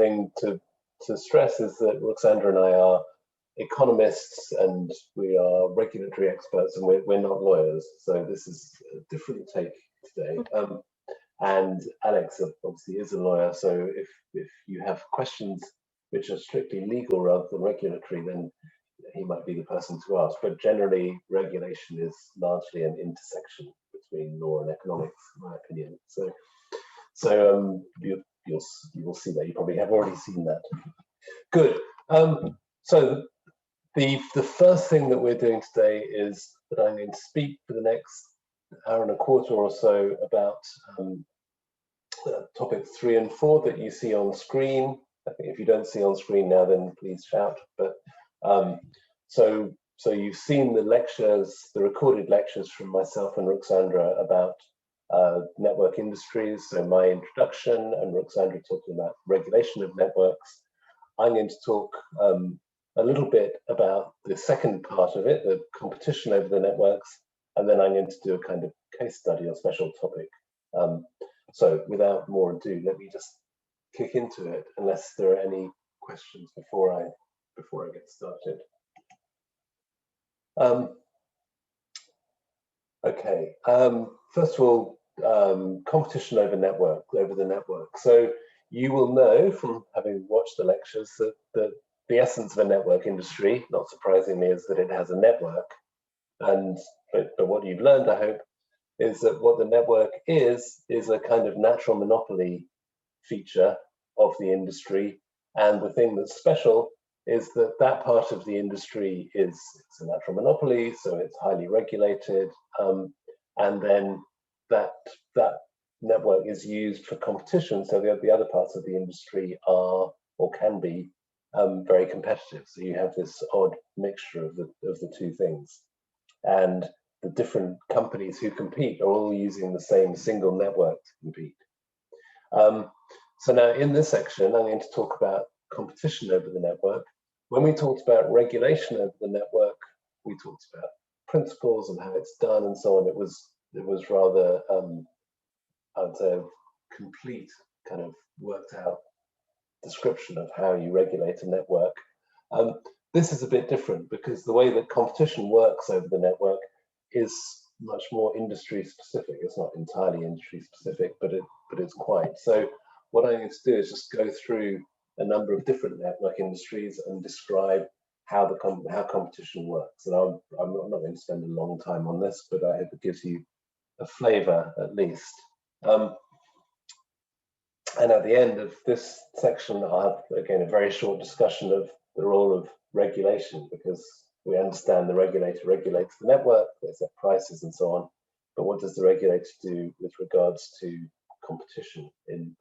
thing to stress is that Ruxandra and I are economists and we are regulatory experts, and we're not lawyers. So this is a different take today. And Alex obviously is a lawyer, so if you have questions which are strictly legal rather than regulatory, then he might be the person to ask. But generally, regulation is largely an intersection between law and economics, in my opinion. So you will see that. You probably have already seen that. Good. So the first thing that we're doing today is that I'm going to speak for the next hour and a quarter or so about topics 3 and 4 that you see on screen. I think if you don't see on screen now, then please shout. But so you've seen the lectures, the recorded lectures from myself and Ruxandra about network industries. So my introduction and Ruxandra talking about regulation of networks. I'm going to talk a little bit about the second part of it, the competition over the networks, and then I'm going to do a kind of case study or special topic. So without more ado, let me just kick into it, unless there are any questions before I get started. Okay. First of all, competition over the network. So you will know from having watched the lectures that the essence of a network industry, not surprisingly, is that it has a network. But what you've learned, I hope, is that what the network is a kind of natural monopoly feature of the industry. And the thing that's special is that that part of the industry it's a natural monopoly, so it's highly regulated. And then that network is used for competition, so the other parts of the industry are or can be very competitive. So you have this odd mixture of the two things. And the different companies who compete are all using the same single network to compete. So now in this section, I'm going to talk about competition over the network. When we talked about regulation over the network, we talked about principles and how it's done and so on. It was rather, I would say, a complete kind of worked out description of how you regulate a network. This is a bit different because the way that competition works over the network is much more industry specific. It's not entirely industry specific, but it's quite. So what I'm going to do is just go through a number of different network industries and describe how competition works. And I'm not going to spend a long time on this, but I hope it gives you a flavor at least. And at the end of this section, I'll have, again, a very short discussion of the role of regulation, because we understand the regulator regulates the network, they set prices and so on. But what does the regulator do with regards to competition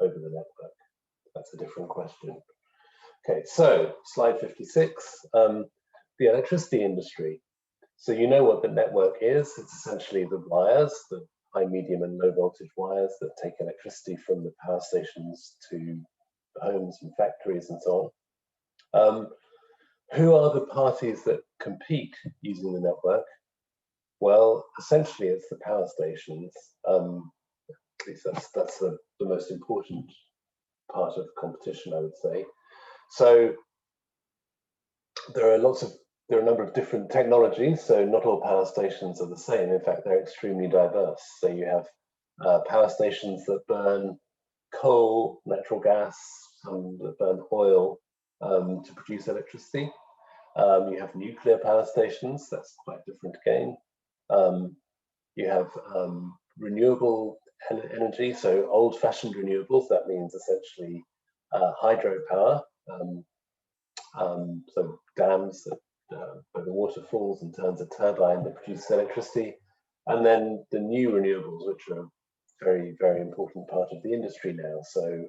over the network? That's a different question. Okay, so slide 56, the electricity industry. So you know what the network is. It's essentially the wires, the high, medium, and low voltage wires that take electricity from the power stations to homes and factories and so on. Who are the parties that compete using the network? Well, essentially, it's the power stations. At least that's the most important part of competition, I would say. So there are a number of different technologies, so not all power stations are the same. In fact, they're extremely diverse. So you have power stations that burn coal, natural gas, some that burn oil to produce electricity. You have nuclear power stations, that's quite different again. You have renewable energy, so old-fashioned renewables. That means essentially hydropower, so dams that where the water falls and turns a turbine that produces electricity, and then the new renewables, which are a very, very important part of the industry now. So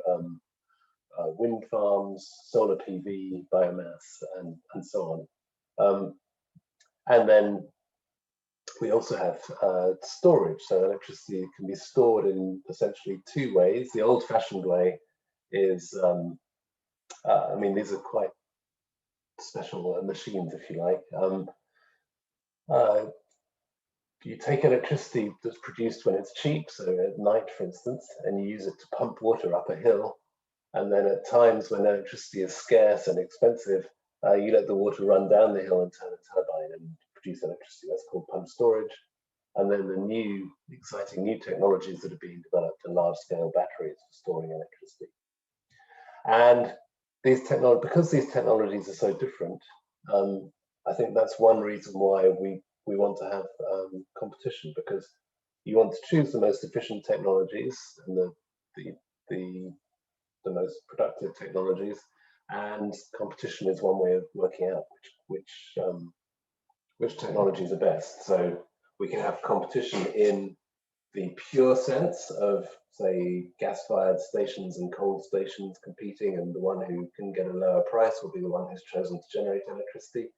wind farms, solar PV, biomass, and so on. And then we also have storage. So electricity can be stored in essentially two ways. The old-fashioned way is, I mean, these are quite special machines, if you like. You take electricity that's produced when it's cheap, so at night, for instance, and you use it to pump water up a hill. And then at times when electricity is scarce and expensive, you let the water run down the hill and turn a turbine and produce electricity. That's called pump storage. And then the new, exciting new technologies that are being developed are large-scale batteries for storing electricity. And these because these technologies are so different, I think that's one reason why we want to have competition, because you want to choose the most efficient technologies and the most productive technologies, and competition is one way of working out which technologies are best. So we can have competition in the pure sense of, say, gas-fired stations and coal stations competing, and the one who can get a lower price will be the one who's chosen to generate electricity.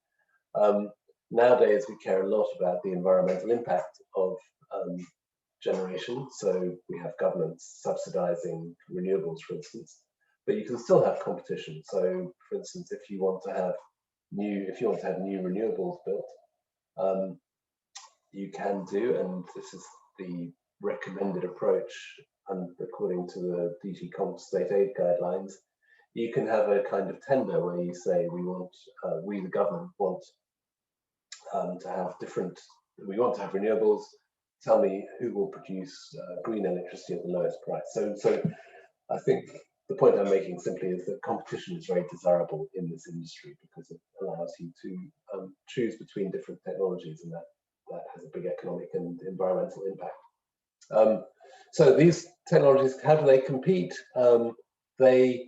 Nowadays, we care a lot about the environmental impact of generation. So we have governments subsidizing renewables, for instance, but you can still have competition. So, for instance, if you want to have new renewables built, you can do, and this is the recommended approach, and according to the DG Comp state aid guidelines, you can have a kind of tender where you say, we the government want to have renewables. Tell me who will produce green electricity at the lowest price. So I think the point I'm making simply is that competition is very desirable in this industry because it allows you to choose between different technologies, and that has a big economic and environmental impact. So these technologies, how do they compete? They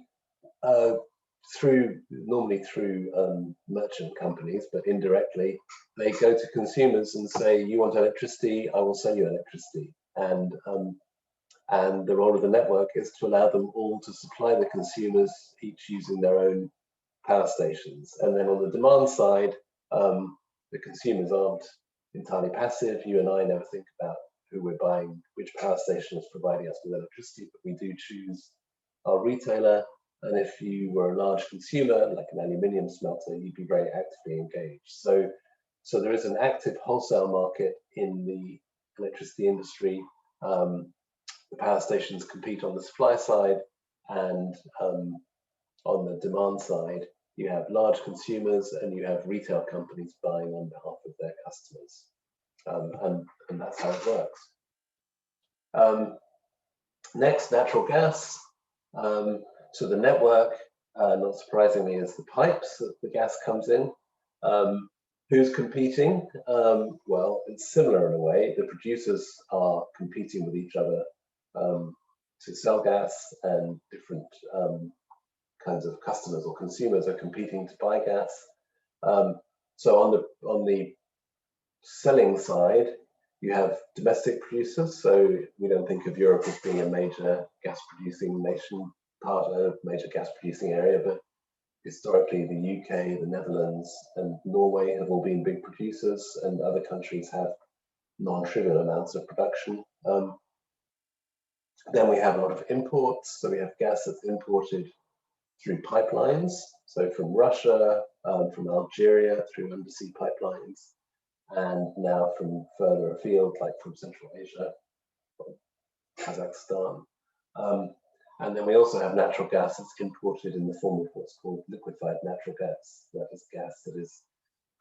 normally through merchant companies, but indirectly, they go to consumers and say, you want electricity, I will sell you electricity. And the role of the network is to allow them all to supply the consumers, each using their own power stations. And then on the demand side, the consumers aren't entirely passive. You and I never think about who we're buying, which power station is providing us with electricity, but we do choose our retailer. And if you were a large consumer, like an aluminium smelter, you'd be very actively engaged. So there is an active wholesale market in the electricity industry. The power stations compete on the supply side, and on the demand side, you have large consumers and you have retail companies buying on behalf of their customers. And that's how it works. Next, natural gas. So the network, not surprisingly, is the pipes that the gas comes in. Who's competing? Well, it's similar in a way. The producers are competing with each other to sell gas, and different kinds of customers or consumers are competing to buy gas. So on the selling side, you have domestic producers. So we don't think of Europe as being a major gas producing nation, part of a major gas producing area, but historically the UK, the Netherlands and Norway have all been big producers, and other countries have non-trivial amounts of production. Then we have a lot of imports. So we have gas that's imported through pipelines. So from Russia, from Algeria through undersea pipelines, and now from further afield, like from Central Asia, Kazakhstan. And then we also have natural gas that's imported in the form of what's called liquefied natural gas. That is gas that is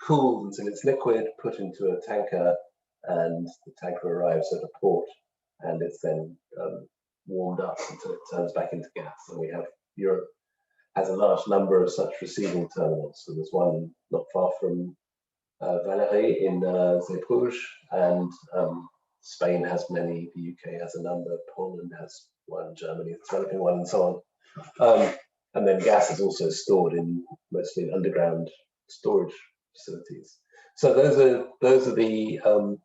cooled until it's liquid, put into a tanker, and the tanker arrives at a port, and it's then warmed up until it turns back into gas. And we have Europe has a large number of such receiving terminals. So there's one not far from Valérie in Zeebrugge, and Spain has many, the UK has a number, Poland has one, Germany is developing one, and so on. And then gas is also stored mostly in underground storage facilities. So those are the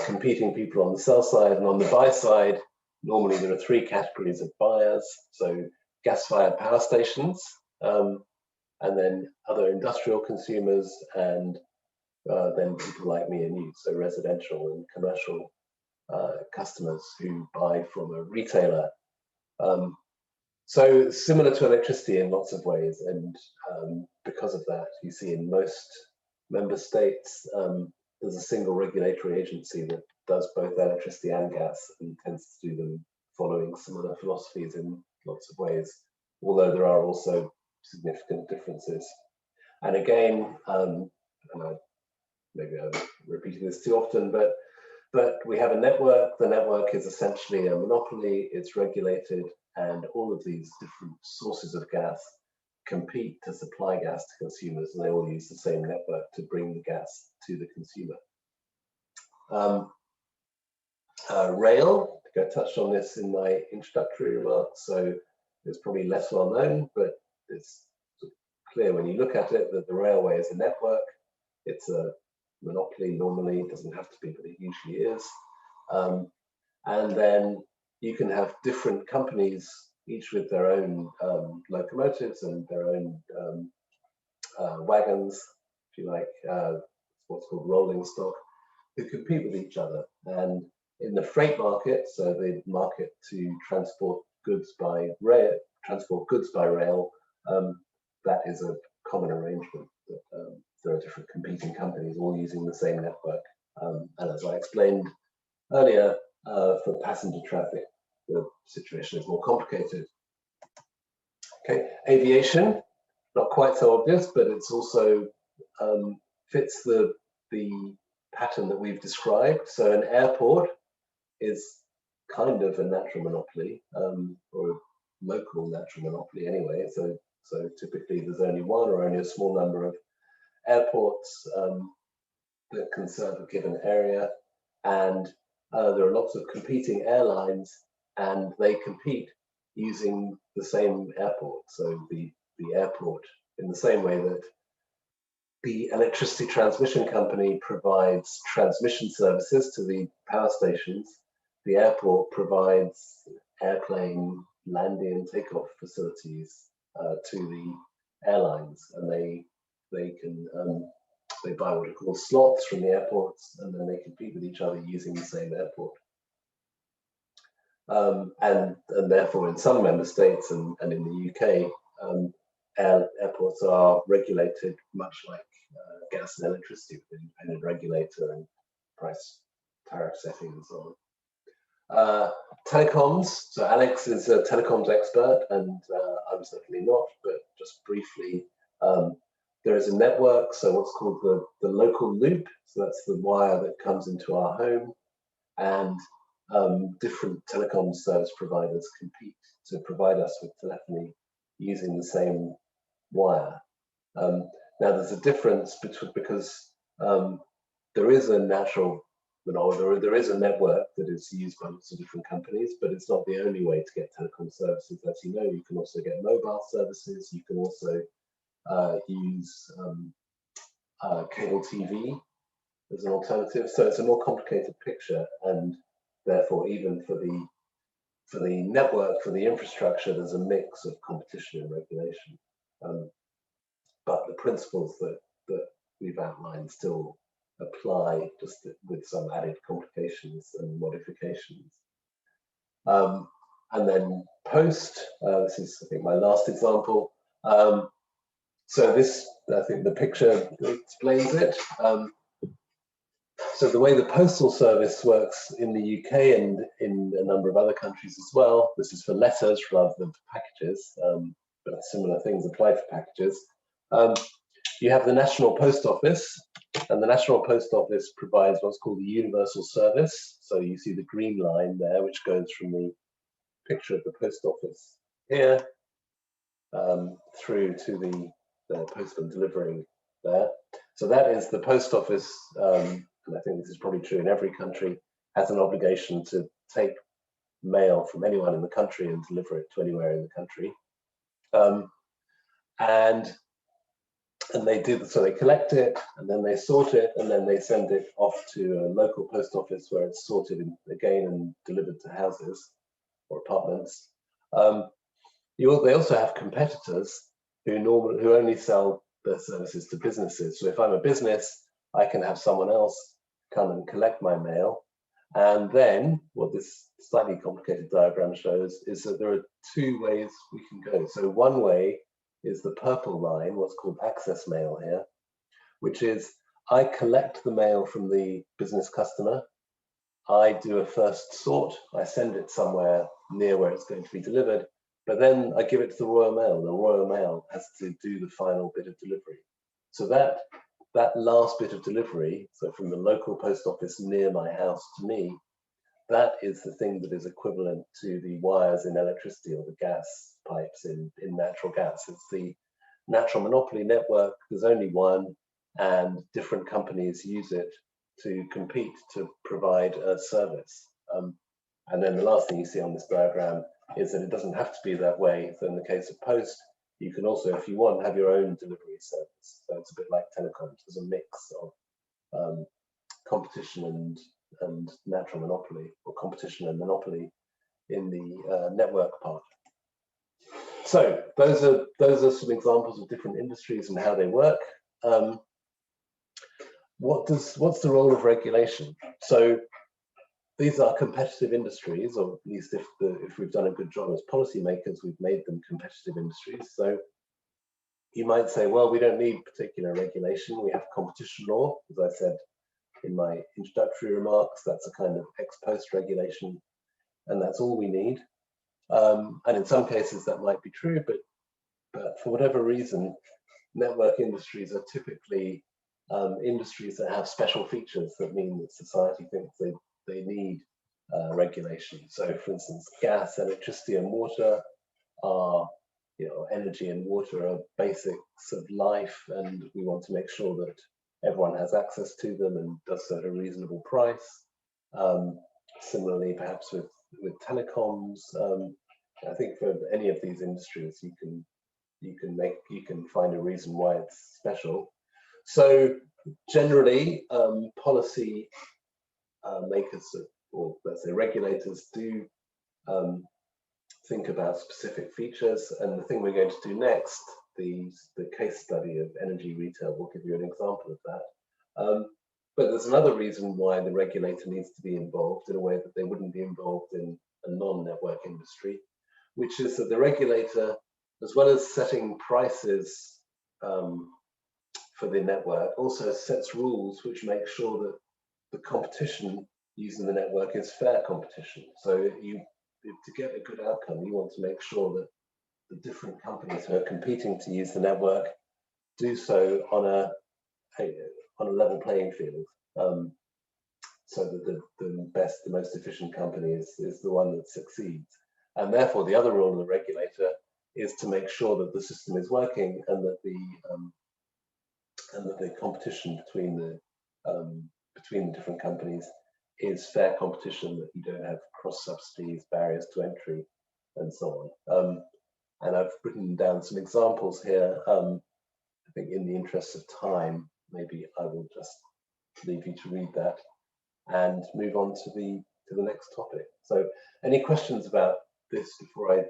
competing people on the sell side, and on the buy side, normally there are three categories of buyers. So gas-fired power stations, and then other industrial consumers, and then people like me and you, so residential and commercial customers who buy from a retailer. So similar to electricity in lots of ways, and because of that, you see in most member states, there's a single regulatory agency that does both electricity and gas, and tends to do them following similar philosophies in lots of ways, although there are also significant differences. And again, and maybe I'm repeating this too often, but we have a network. The network is essentially a monopoly. It's regulated, and all of these different sources of gas compete to supply gas to consumers, and they all use the same network to bring the gas to the consumer. Rail, I think I touched on this in my introductory remarks, so it's probably less well known, but it's clear when you look at it that the railway is a network. It's a monopoly normally, it doesn't have to be, but it usually is. And then you can have different companies, each with their own locomotives and their own wagons, if you like, what's called rolling stock, who compete with each other. And in the freight market, so the market to transport goods by rail, that is a common arrangement. There are different competing companies all using the same network. And as I explained earlier, for passenger traffic, the situation is more complicated. Okay, aviation, not quite so obvious, but it's also fits the pattern that we've described. So an airport is kind of a natural monopoly, or a local natural monopoly anyway. So typically there's only one or only a small number of airports that can serve a given area, and there are lots of competing airlines, and they compete using the same airport. So the airport, in the same way that the electricity transmission company provides transmission services to the power stations, the airport provides airplane landing and takeoff facilities to the airlines, and they can they buy what are called slots from the airports, and then they compete with each other using the same airport. And therefore, in some member states and in the UK, airports are regulated much like gas and electricity, with an independent regulator and price tariff setting and so on. Telecoms, so Alex is a telecoms expert, and I'm certainly not, but just briefly, there is a network, so what's called the local loop, so that's the wire that comes into our home, and different telecom service providers compete to provide us with telephony using the same wire. Now there's a difference because there is a natural, there is a network that is used by lots of different companies, but it's not the only way to get telecom services. As you know, you can also get mobile services. You can also use cable TV as an alternative. So it's a more complicated picture, and therefore, even for the network, for the infrastructure, there's a mix of competition and regulation. But the principles that we've outlined still apply, just with some added complications and modifications. And then post, this is, I think, my last example. So this, I think the picture explains it. So the way the postal service works in the UK and in a number of other countries as well, this is for letters rather than for packages, but similar things apply for packages. You have the National Post Office, and the National Post Office provides what's called the universal service. So you see the green line there, which goes from the picture of the post office here through to the postman delivering there. So that is the post office, and I think this is probably true in every country, has an obligation to take mail from anyone in the country and deliver it to anywhere in the country. And they do, so they collect it, and then they sort it, and then they send it off to a local post office where it's sorted again and delivered to houses or apartments. They also have competitors who only sell their services to businesses. So if I'm a business, I can have someone else come and collect my mail. And then what this slightly complicated diagram shows is that there are two ways we can go. So one way is the purple line, what's called access mail here, which is I collect the mail from the business customer. I do a first sort, I send it somewhere near where it's going to be delivered, but then I give it to the Royal Mail, and the Royal Mail has to do the final bit of delivery. So that last bit of delivery, so from the local post office near my house to me, that is the thing that is equivalent to the wires in electricity or the gas pipes in natural gas. It's the natural monopoly network. There's only one, and different companies use it to compete to provide a service. And then the last thing you see on this diagram is that it doesn't have to be that way. So in the case of post, you can also, if you want, have your own delivery service. So it's a bit like telecoms. There's a mix of competition and natural monopoly, or competition and monopoly in the network part. So those are some examples of different industries and how they work. What's the role of regulation? So these are competitive industries, or at least if we've done a good job as policymakers, we've made them competitive industries. So you might say, well, we don't need particular regulation. We have competition law, as I said in my introductory remarks. That's a kind of ex post regulation, and that's all we need. And in some cases that might be true, but for whatever reason, network industries are typically industries that have special features that mean that society thinks they need regulation. So for instance, gas, electricity and water are, energy and water are basics of life, and we want to make sure that everyone has access to them and does so at a reasonable price. Similarly, perhaps with telecoms, I think for any of these industries, you can find a reason why it's special. So generally, policy makers, or let's say regulators, do think about specific features. And the thing we're going to do next, the case study of energy retail, will give you an example of that. But there's another reason why the regulator needs to be involved in a way that they wouldn't be involved in a non-network industry, which is that the regulator, as well as setting prices for the network, also sets rules which make sure that the competition using the network is fair competition. So to get a good outcome, you want to make sure that the different companies who are competing to use the network do so on a level playing field, so that the best, the most efficient company is the one that succeeds. And therefore, the other role of the regulator is to make sure that the system is working, and that the competition between the different companies is fair competition, that you don't have cross subsidies, barriers to entry, and so on. And I've written down some examples here. I think in the interest of time, maybe I will just leave you to read that and move on to the next topic. So any questions about this before I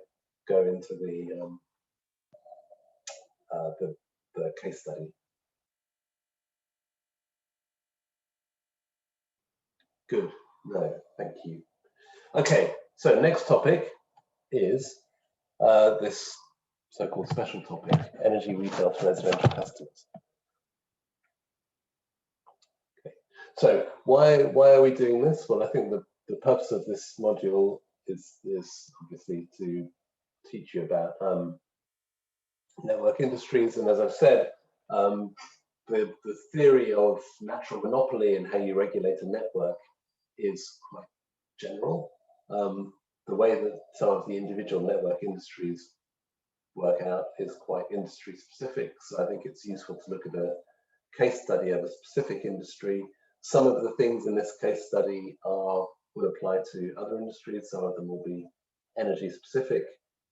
go into the case study? Good. No, thank you. Okay, so next topic is this so-called special topic, energy retail to residential customers. Okay, so why are we doing this? Well, I think the purpose of this module is obviously to teach you about network industries, and as I've said, the theory of natural monopoly and how you regulate a network is quite general. The way that some of the individual network industries work out is quite industry specific. So I think it's useful to look at a case study of a specific industry. Some of the things in this case study will apply to other industries. Some of them will be energy specific.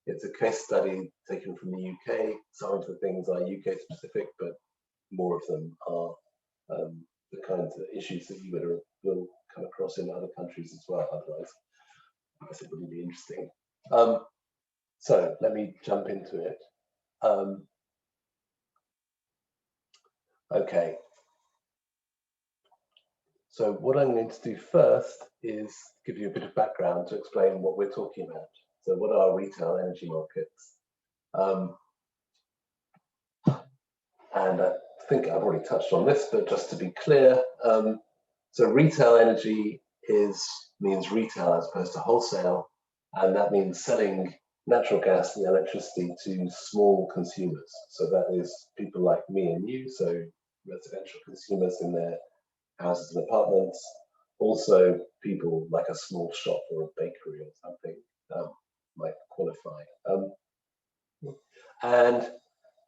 It's a case study taken from the UK. Some of the things are UK specific, but more of them are the kinds of issues that you will come across in other countries as well. Otherwise, I guess it wouldn't be interesting. So let me jump into it. Okay. So what I'm going to do first is give you a bit of background to explain what we're talking about. So what are retail energy markets? And I think I've already touched on this, but just to be clear, so retail energy means retail as opposed to wholesale, and that means selling natural gas and electricity to small consumers. So that is people like me and you, so residential consumers in their houses and apartments, also people like a small shop or a bakery or something might qualify. And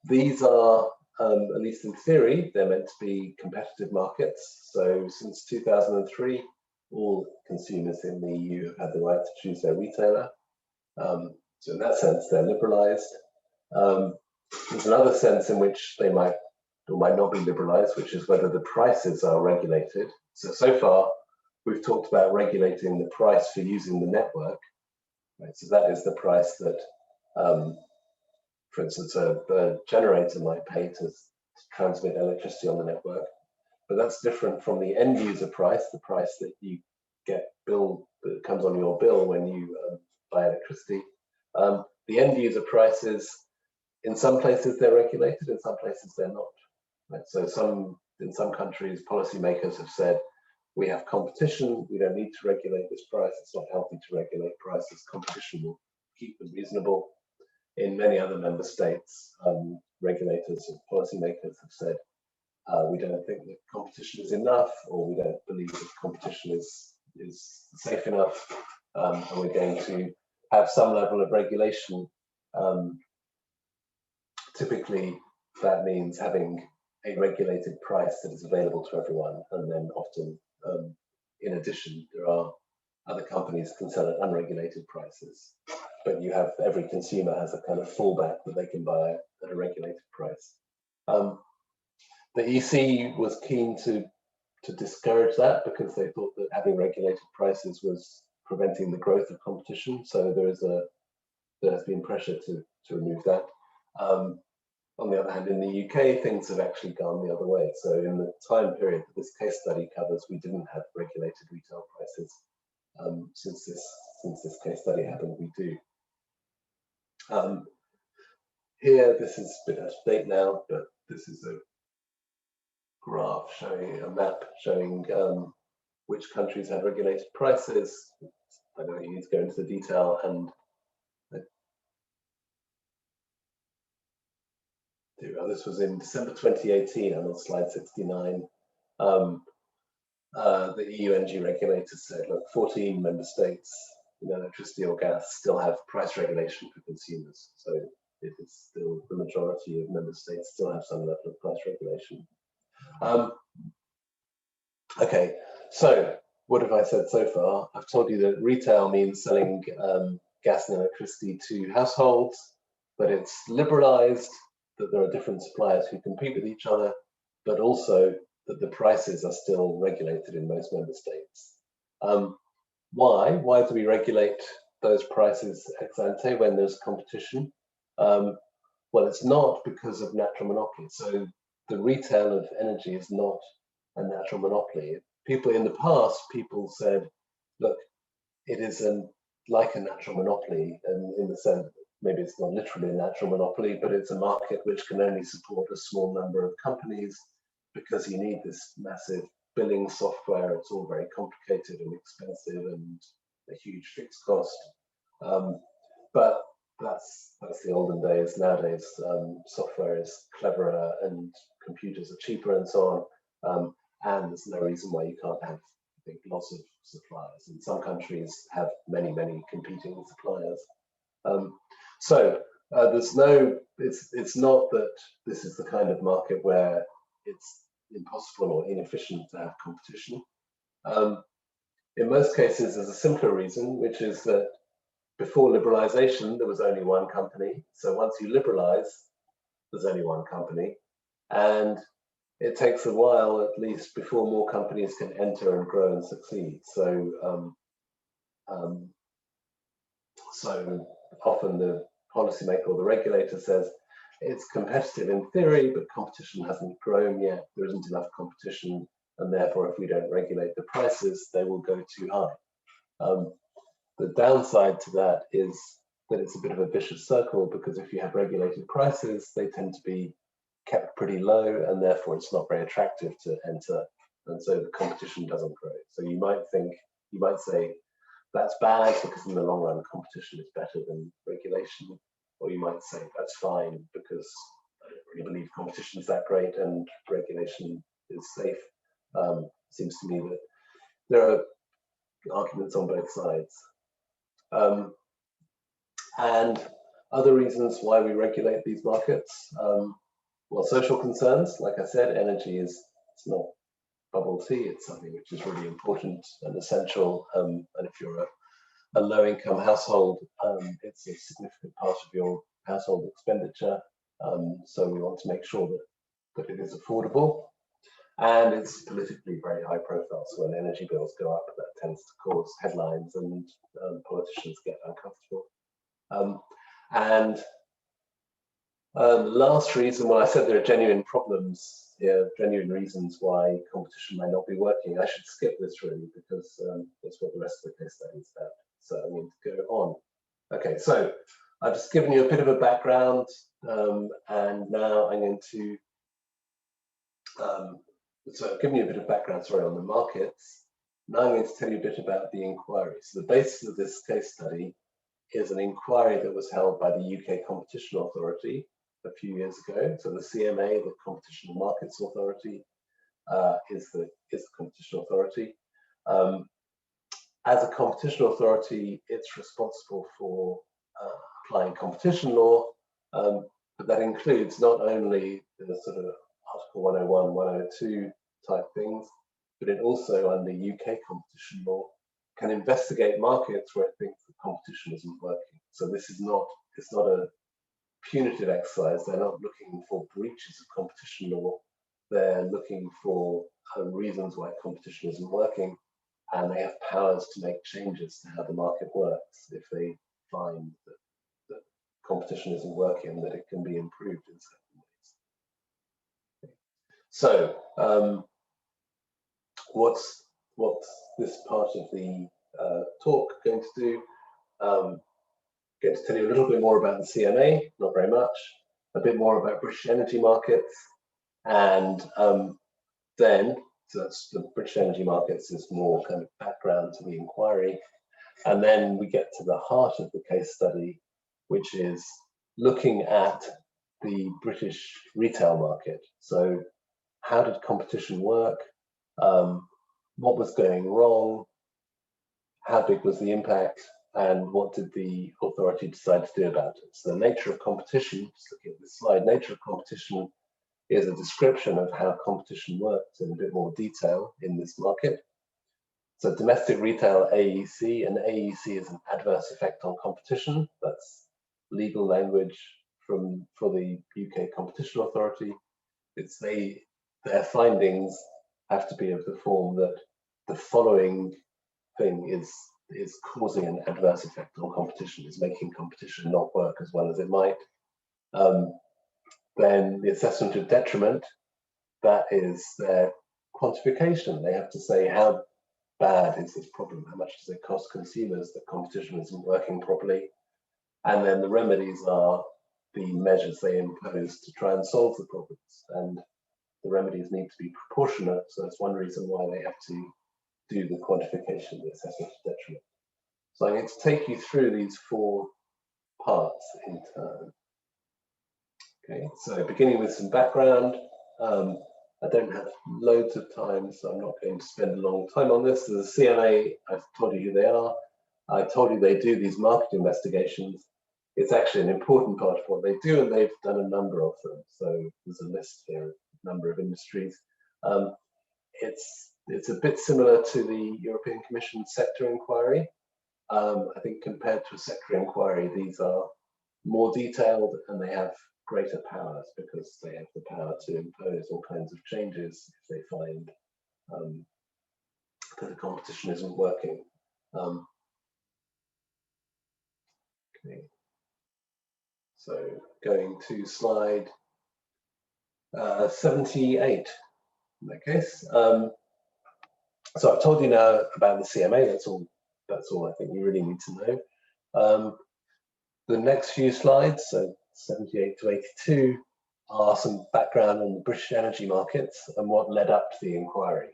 these are, at least in theory, they're meant to be competitive markets. So since 2003, all consumers in the EU have had the right to choose their retailer. So in that sense, they're liberalized. There's another sense in which they might or might not be liberalized, which is whether the prices are regulated. So far, we've talked about regulating the price for using the network. Right? So that is the price that, for instance, a generator might pay to transmit electricity on the network. But that's different from the end user price, the price that you get billed, that comes on your bill when you buy electricity. The end user prices, in some places they're regulated, in some places they're not. Right? So in some countries, policymakers have said, we have competition, we don't need to regulate this price, it's not healthy to regulate prices, competition will keep them reasonable. In many other member states, regulators and policymakers have said, we don't think that competition is enough, or we don't believe that competition is safe enough, and we're going to have some level of regulation. Typically, that means having a regulated price that is available to everyone, and then often, in addition, there are other companies can sell at unregulated prices, but you have every consumer has a kind of fallback that they can buy at a regulated price. The EC was keen to discourage that because they thought that having regulated prices was preventing the growth of competition. So there has been pressure to remove that. On the other hand, in the UK, things have actually gone the other way. So in the time period that this case study covers, we didn't have regulated retail prices. Since this case study happened, we do. Here, this is a bit out of date now, but this is a graph showing a map showing which countries have regulated prices. I don't need to go into the detail, and this was in December 2018, and on slide 69. The EU energy regulators said, look, 14 member states in electricity or gas still have price regulation for consumers. So it is still the majority of member states still have some level of price regulation. Okay, so what have I said so far? I've told you that retail means selling gas and electricity to households, but it's liberalized, that there are different suppliers who compete with each other, but also that the prices are still regulated in most member states. Why? Why do we regulate those prices ex ante when there's competition? Well, it's not because of natural monopoly. So the retail of energy is not a natural monopoly. People in the past, people said, look, it is like a natural monopoly, and in the sense, maybe it's not literally a natural monopoly, but it's a market which can only support a small number of companies because you need this massive billing software. It's all very complicated and expensive and a huge fixed cost. But that's the olden days. Nowadays, software is cleverer and computers are cheaper and so on. And there's no reason why you can't have, I think, lots of suppliers. And some countries have many, many competing suppliers. There's no, it's not that this is the kind of market where it's impossible or inefficient to have competition. In most cases, there's a simpler reason, which is that before liberalization, there was only one company. So once you liberalize, there's only one company. And it takes a while, at least, before more companies can enter and grow and succeed. So often the policymaker or the regulator says, it's competitive in theory, but competition hasn't grown yet. There isn't enough competition, and therefore, if we don't regulate the prices, they will go too high. The downside to that is that it's a bit of a vicious circle, because if you have regulated prices, they tend to be kept pretty low, and therefore it's not very attractive to enter, and so the competition doesn't grow. So you might say, that's bad because in the long run, competition is better than regulation. Or you might say that's fine because I don't really believe competition is that great and regulation is safe. Seems to me that there are arguments on both sides. And other reasons why we regulate these markets, well, social concerns, like I said, energy it's not bubble tea, it's something which is really important and essential. And if you're a low-income household, it's a significant part of your household expenditure. So we want to make sure that it is affordable. And it's politically very high profile. So when energy bills go up, that tends to cause headlines and politicians get uncomfortable. The last reason, well, I said there are genuine problems here, genuine reasons why competition may not be working. I should skip this really because that's what the rest of the case study is about. So I'm going to go on. Okay, so I've just given you a bit of a background, and now I'm going to, so I've given you a bit of background, sorry, on the markets. Now I'm going to tell you a bit about the inquiry. So the basis of this case study is an inquiry that was held by the UK Competition Authority a few years ago. So the CMA, the Competition and Markets Authority, is the competition authority. As a competition authority, it's responsible for applying competition law, but that includes not only the sort of Article 101, 102 type things, but it also, under UK competition law, can investigate markets where it thinks the competition isn't working. So this is not, it's not a punitive exercise. They're not looking for breaches of competition law. They're looking for reasons why competition isn't working, and they have powers to make changes to how the market works if they find that competition isn't working, that it can be improved in certain ways. So what's this part of the talk going to do? Going to tell you a little bit more about the CMA, not very much, a bit more about British energy markets, and then, so that's the British energy markets is more kind of background to the inquiry, and then we get to the heart of the case study, which is looking at the British retail market. So how did competition work? What was going wrong? How big was the impact? And what did the authority decide to do about it? So the nature of competition, just looking at this slide, nature of competition is a description of how competition works in a bit more detail in this market. So domestic retail AEC, and AEC is an adverse effect on competition. That's legal language for the UK Competition Authority. It's their findings have to be of the form that the following thing is causing an adverse effect on competition, is making competition not work as well as it might. Then the assessment of detriment, that is their quantification. They have to say how bad is this problem, how much does it cost consumers that competition isn't working properly, and then the remedies are the measures they impose to try and solve the problems, and the remedies need to be proportionate. So that's one reason why they have to do the quantification, the assessment of detriment. So I'm going to take you through these four parts in turn. Okay, so beginning with some background. I don't have loads of time, so I'm not going to spend a long time on this. The CMA, I've told you who they are. I told you they do these market investigations. It's actually an important part of what they do, and they've done a number of them. So there's a list here of a number of industries. It's a bit similar to the European Commission sector inquiry. I think compared to a sector inquiry, these are more detailed and they have greater powers because they have the power to impose all kinds of changes if they find that the competition isn't working. Okay. So going to slide 78 in that case. So I've told you now about the CMA. That's all I think you really need to know. The next few slides, so 78 to 82, are some background on the British energy markets and what led up to the inquiry.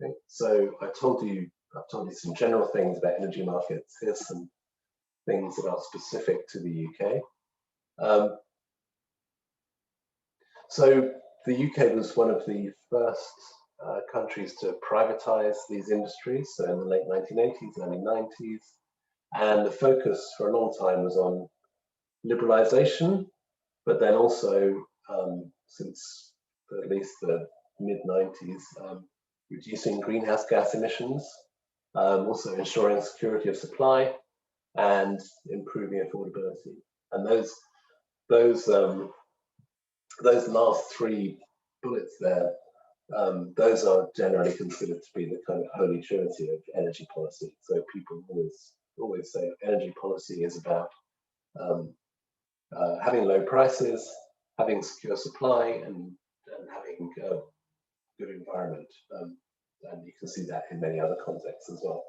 Okay. So I told you I've told you some general things about energy markets. Here's some things that are specific to the UK. So the UK was one of the first countries to privatize these industries, so in the late 1980s, early 90s, and the focus for a long time was on liberalization, but then also since at least the mid-90s, reducing greenhouse gas emissions, also ensuring security of supply and improving affordability. And those last three bullets there, those are generally considered to be the kind of holy trinity of energy policy. So people always say energy policy is about having low prices, having secure supply, and having a good environment. And you can see that in many other contexts as well.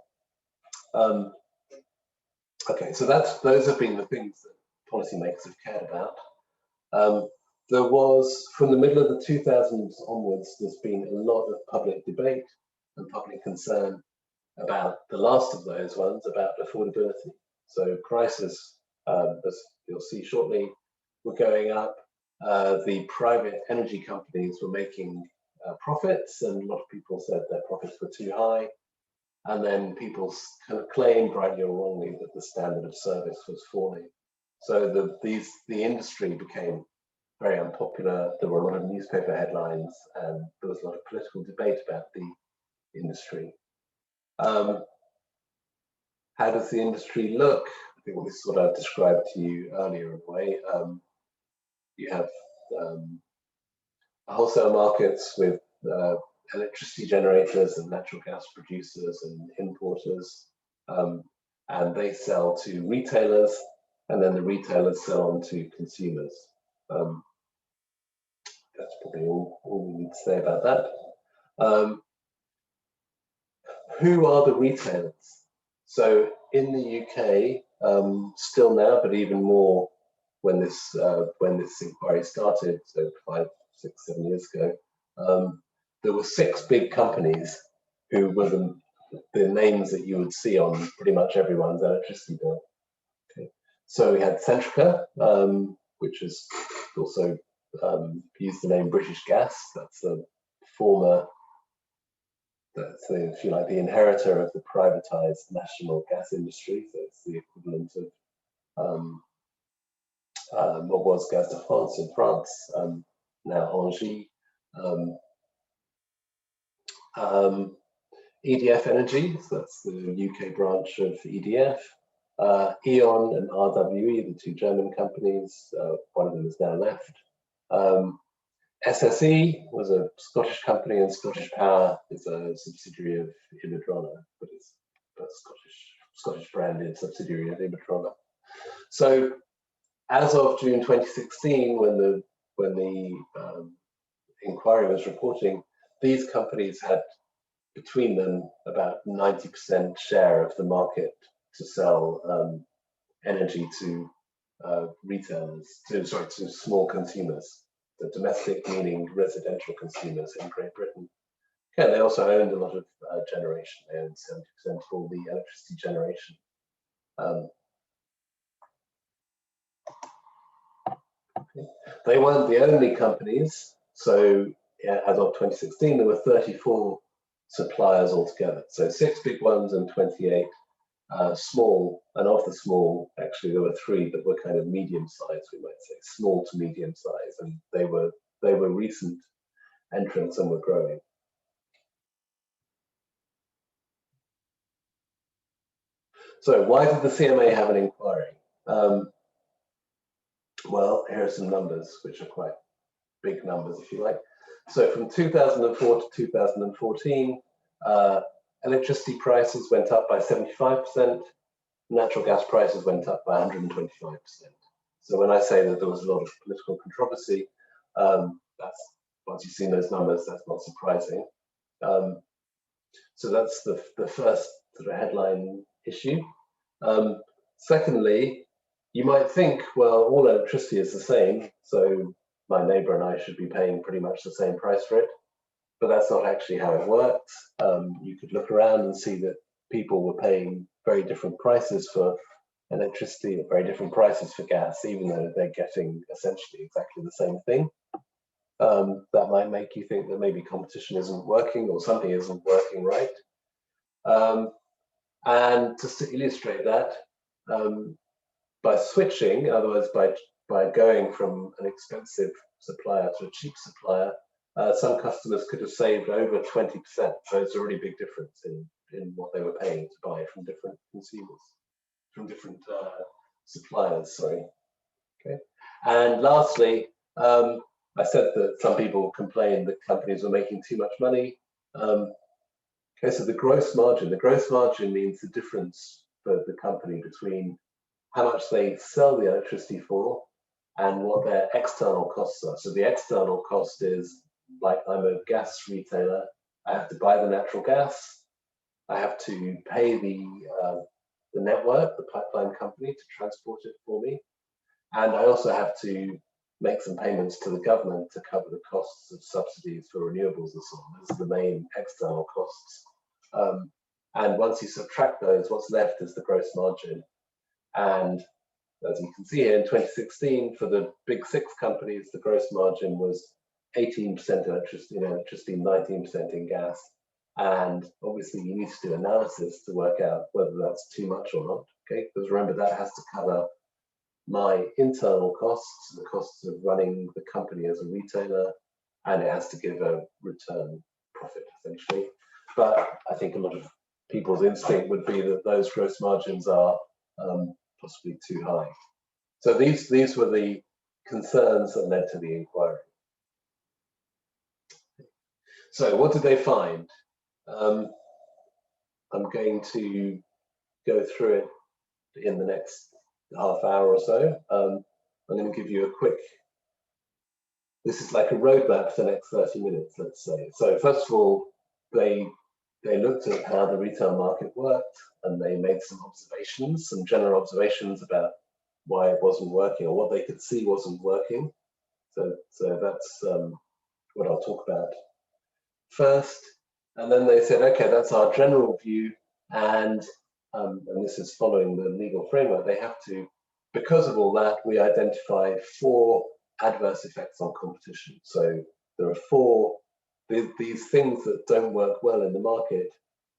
Okay, so those have been the things that policymakers have cared about. There was, from the middle of the 2000s onwards, there's been a lot of public debate and public concern about the last of those ones, about affordability. So prices, as you'll see shortly, were going up. The private energy companies were making profits, and a lot of people said their profits were too high. And then people kind of claimed, rightly or wrongly, that the standard of service was falling. So the industry became very unpopular. There were a lot of newspaper headlines, and there was a lot of political debate about the industry. How does the industry look? I think this is what I described to you earlier in a way. You have wholesale markets with electricity generators and natural gas producers and importers, and they sell to retailers, and then the retailers sell on to consumers. That's probably all we need to say about that. Who are the retailers? So in the UK, still now, but even more when this inquiry started, so 5, 6, 7 years ago, there were 6 big companies who were the names that you would see on pretty much everyone's electricity bill. Okay. So we had Centrica, which is also used the name British Gas. That's the former, if you like, the inheritor of the privatized national gas industry. So it's the equivalent of what was Gaz de France in France, now Engie. EDF Energy, so that's the UK branch of EDF. E.ON and RWE, the 2 German companies, one of them is now left. SSE was a Scottish company, and Scottish Power is a subsidiary of Iberdrola, but it's a Scottish branded subsidiary of Iberdrola. So as of June 2016, when the inquiry was reporting, these companies had between them about 90% share of the market to sell energy to retailers, to small consumers, the domestic meaning residential consumers in Great Britain. Okay, they also owned a lot of generation. They owned 70% of all the electricity generation. Okay. They weren't the only companies. So as of 2016, there were 34 suppliers altogether. So 6 big ones and 28 small, and of the small, actually there were 3 that were kind of medium sized, we might say, small to medium size, and they were recent entrants and were growing. So why did the CMA have an inquiry? Well, here are some numbers, which are quite big numbers, if you like. So from 2004 to 2014, electricity prices went up by 75%, natural gas prices went up by 125%. So when I say that there was a lot of political controversy, that's, once you've seen those numbers, that's not surprising. So that's the first sort of headline issue. Secondly, you might think, well, all electricity is the same, so my neighbor and I should be paying pretty much the same price for it, but that's not actually how it works. You could look around and see that people were paying very different prices for electricity, or very different prices for gas, even though they're getting essentially exactly the same thing. That might make you think that maybe competition isn't working or something isn't working right. And just to illustrate that, by switching, in other words, by going from an expensive supplier to a cheap supplier, some customers could have saved over 20%. So it's a really big difference in what they were paying to buy from different consumers, from different suppliers, sorry. Okay. And lastly, I said that some people complained that companies were making too much money. Okay, so the gross margin means the difference for the company between how much they sell the electricity for and what their external costs are. So the external cost is, like, I'm a gas retailer, I have to buy the natural gas, I have to pay the network, the pipeline company, to transport it for me, and I also have to make some payments to the government to cover the costs of subsidies for renewables and so on. Those are the main external costs. And once you subtract those, what's left is the gross margin. And as you can see here, in 2016, for the big 6 companies, the gross margin was 18% electricity, 19% in gas. And obviously, you need to do analysis to work out whether that's too much or not. Okay, because remember, that has to cover my internal costs, the costs of running the company as a retailer, and it has to give a return profit, essentially. But I think a lot of people's instinct would be that those gross margins are possibly too high. So these were the concerns that led to the inquiry. So what did they find? I'm going to go through it in the next half hour or so. I'm going to give you a quick, this is like a roadmap for the next 30 minutes, let's say. So first of all, they looked at how the retail market worked, and they made some observations, some general observations about why it wasn't working, or what they could see wasn't working. So that's what I'll talk about first. And then they said, okay, that's our general view, and this is following the legal framework. They have to, because of all that, we identify 4 adverse effects on competition. So there are 4, these things that don't work well in the market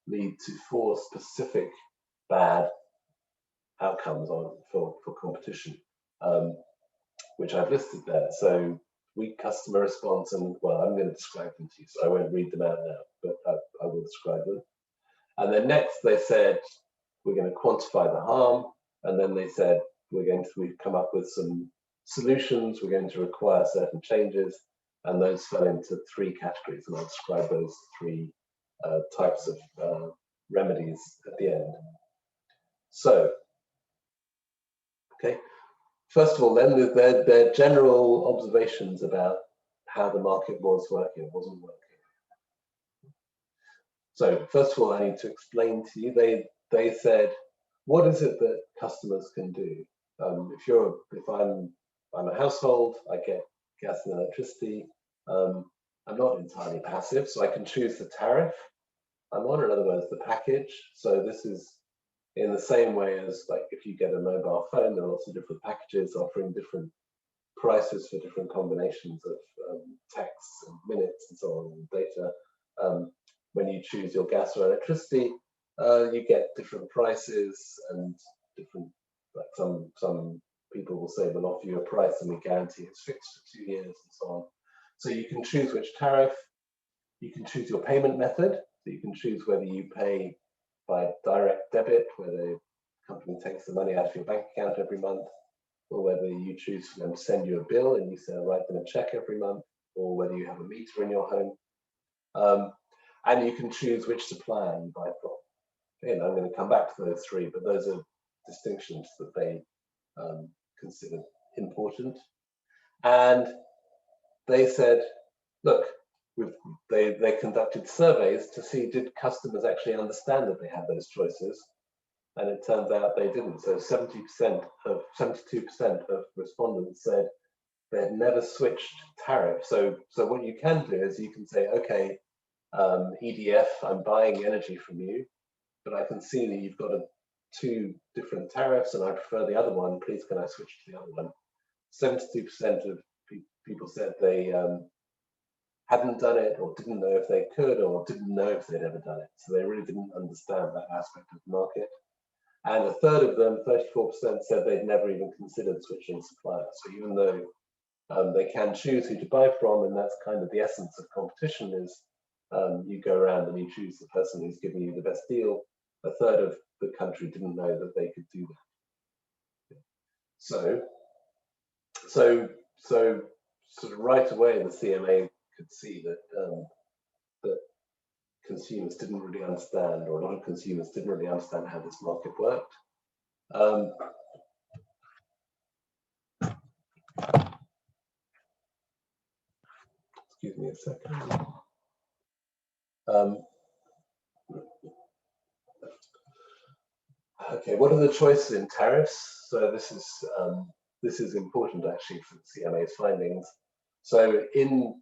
lead to 4 specific bad outcomes for competition, which I've listed there. So weak customer response, and well, I'm going to describe them to you, so I won't read them out now, but I will describe them. And then next they said, we're going to quantify the harm, and then they said, we've come up with some solutions, we're going to require certain changes, and those fell into 3 categories, and I'll describe those 3 types of remedies at the end. So, okay, first of all, then their general observations about how the market was working, wasn't working. So first of all, I need to explain to you, they said, what is it that customers can do? If I'm a household, I get gas and electricity. I'm not entirely passive, so I can choose the tariff I'm on, in other words, the package. So this is in the same way as, like, if you get a mobile phone, there are lots of different packages offering different prices for different combinations of texts and minutes and so on, and data. When you choose your gas or electricity, you get different prices and different, like some people will say, we'll offer you a price and we guarantee it's fixed for 2 years and so on. So you can choose which tariff, you can choose your payment method, so you can choose whether you pay by direct debit, where the company takes the money out of your bank account every month, or whether you choose for them to send you a bill and you say, I'll write them a check every month, or whether you have a meter in your home. And you can choose which supplier you buy from. Okay, and I'm going to come back to those 3, but those are distinctions that they considered important. And they said, look, they conducted surveys to see, did customers actually understand that they had those choices? And it turns out they didn't. So 72% of respondents said they had never switched tariff. So what you can do is you can say, okay, EDF, I'm buying energy from you, but I can see that you've got two different tariffs and I prefer the other one. Please, can I switch to the other one? 72% of people said they hadn't done it or didn't know if they could or didn't know if they'd ever done it. So they really didn't understand that aspect of the market. And a third of them, 34%, said they'd never even considered switching suppliers. So even though they can choose who to buy from, and that's kind of the essence of competition is you go around and you choose the person who's giving you the best deal. A third of the country didn't know that they could do that. So sort of right away, the CMA could see that that consumers didn't really understand, or a lot of consumers didn't really understand how this market worked. Excuse me a second. Okay, what are the choices in tariffs? So this is important actually for the CMA's findings. So in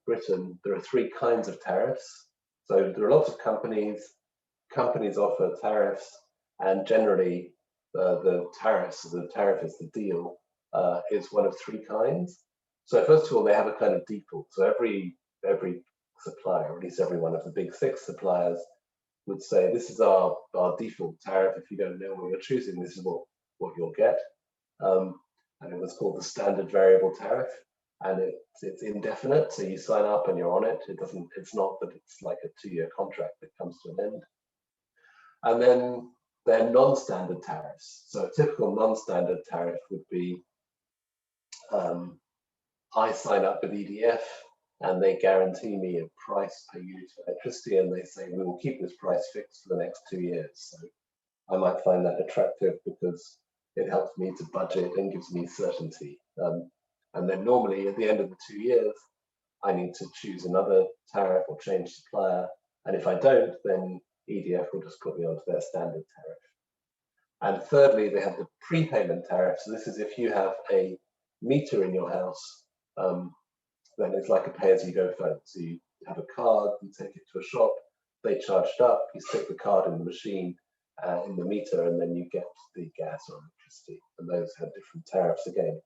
Britain, there are three kinds of tariffs. So there are lots of companies offer tariffs, and generally the tariff is the deal, is one of three kinds. So first of all, they have a kind of default. So every supplier, or at least every one of the big six suppliers, would say this is our default tariff. If you don't know what you're choosing, this is what you'll get. And it was called the standard variable tariff, and it's indefinite. So you sign up and you're on it. It's not that it's like a 2-year contract that comes to an end. And then they're non-standard tariffs. So a typical non-standard tariff would be I sign up with EDF and they guarantee me a price per unit of electricity, and they say we will keep this price fixed for the next 2 years. So I might find that attractive because it helps me to budget and gives me certainty. And then normally at the end of the 2 years, I need to choose another tariff or change supplier. And if I don't, then EDF will just put me onto their standard tariff. And thirdly, they have the prepayment tariff. So this is if you have a meter in your house, then it's like a pay-as-you-go phone. So you have a card, you take it to a shop, they charge it up, you stick the card in the machine, in the meter, and then you get the gas or electricity. And those have different tariffs again.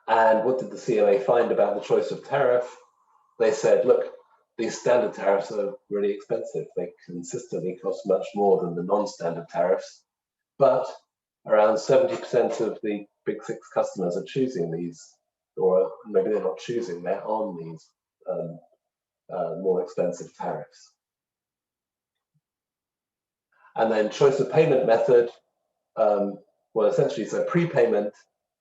And what did the CMA find about the choice of tariff? They said, look, these standard tariffs are really expensive. They consistently cost much more than the non-standard tariffs, but around 70% of the big six customers are choosing these, or maybe they're not choosing, they're on these more expensive tariffs. And then choice of payment method, well, essentially, so prepayment,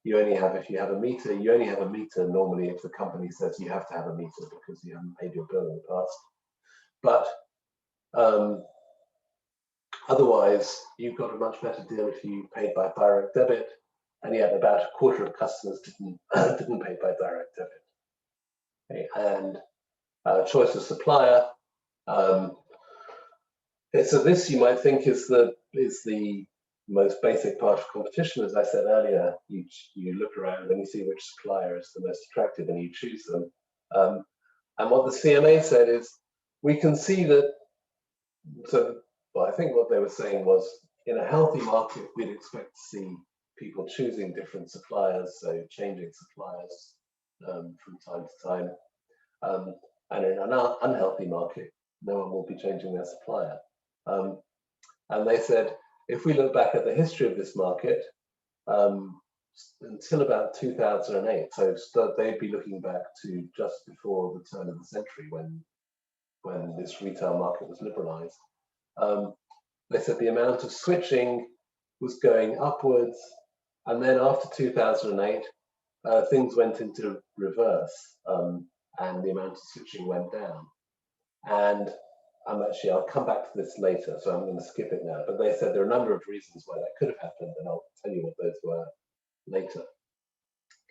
you only have, if you have a meter, you only have a meter normally if the company says you have to have a meter because you haven't paid your bill in the past. But otherwise, you've got a much better deal if you paid by direct debit, and yet about a quarter of customers didn't pay by direct debit. Okay, and choice of supplier. So this you might think is the most basic part of competition. As I said earlier, you look around and you see which supplier is the most attractive and you choose them. And what the CMA said is, we can see that, well, I think what they were saying was, in a healthy market, we'd expect to see people choosing different suppliers, so changing suppliers from time to time. And in an unhealthy market, no one will be changing their supplier. And they said, if we look back at the history of this market, until about 2008, so they'd be looking back to just before the turn of the century when this retail market was liberalized. They said the amount of switching was going upwards, and then after 2008, things went into reverse, and the amount of switching went down. And I'll come back to this later, so I'm going to skip it now. But they said there are a number of reasons why that could have happened, and I'll tell you what those were later.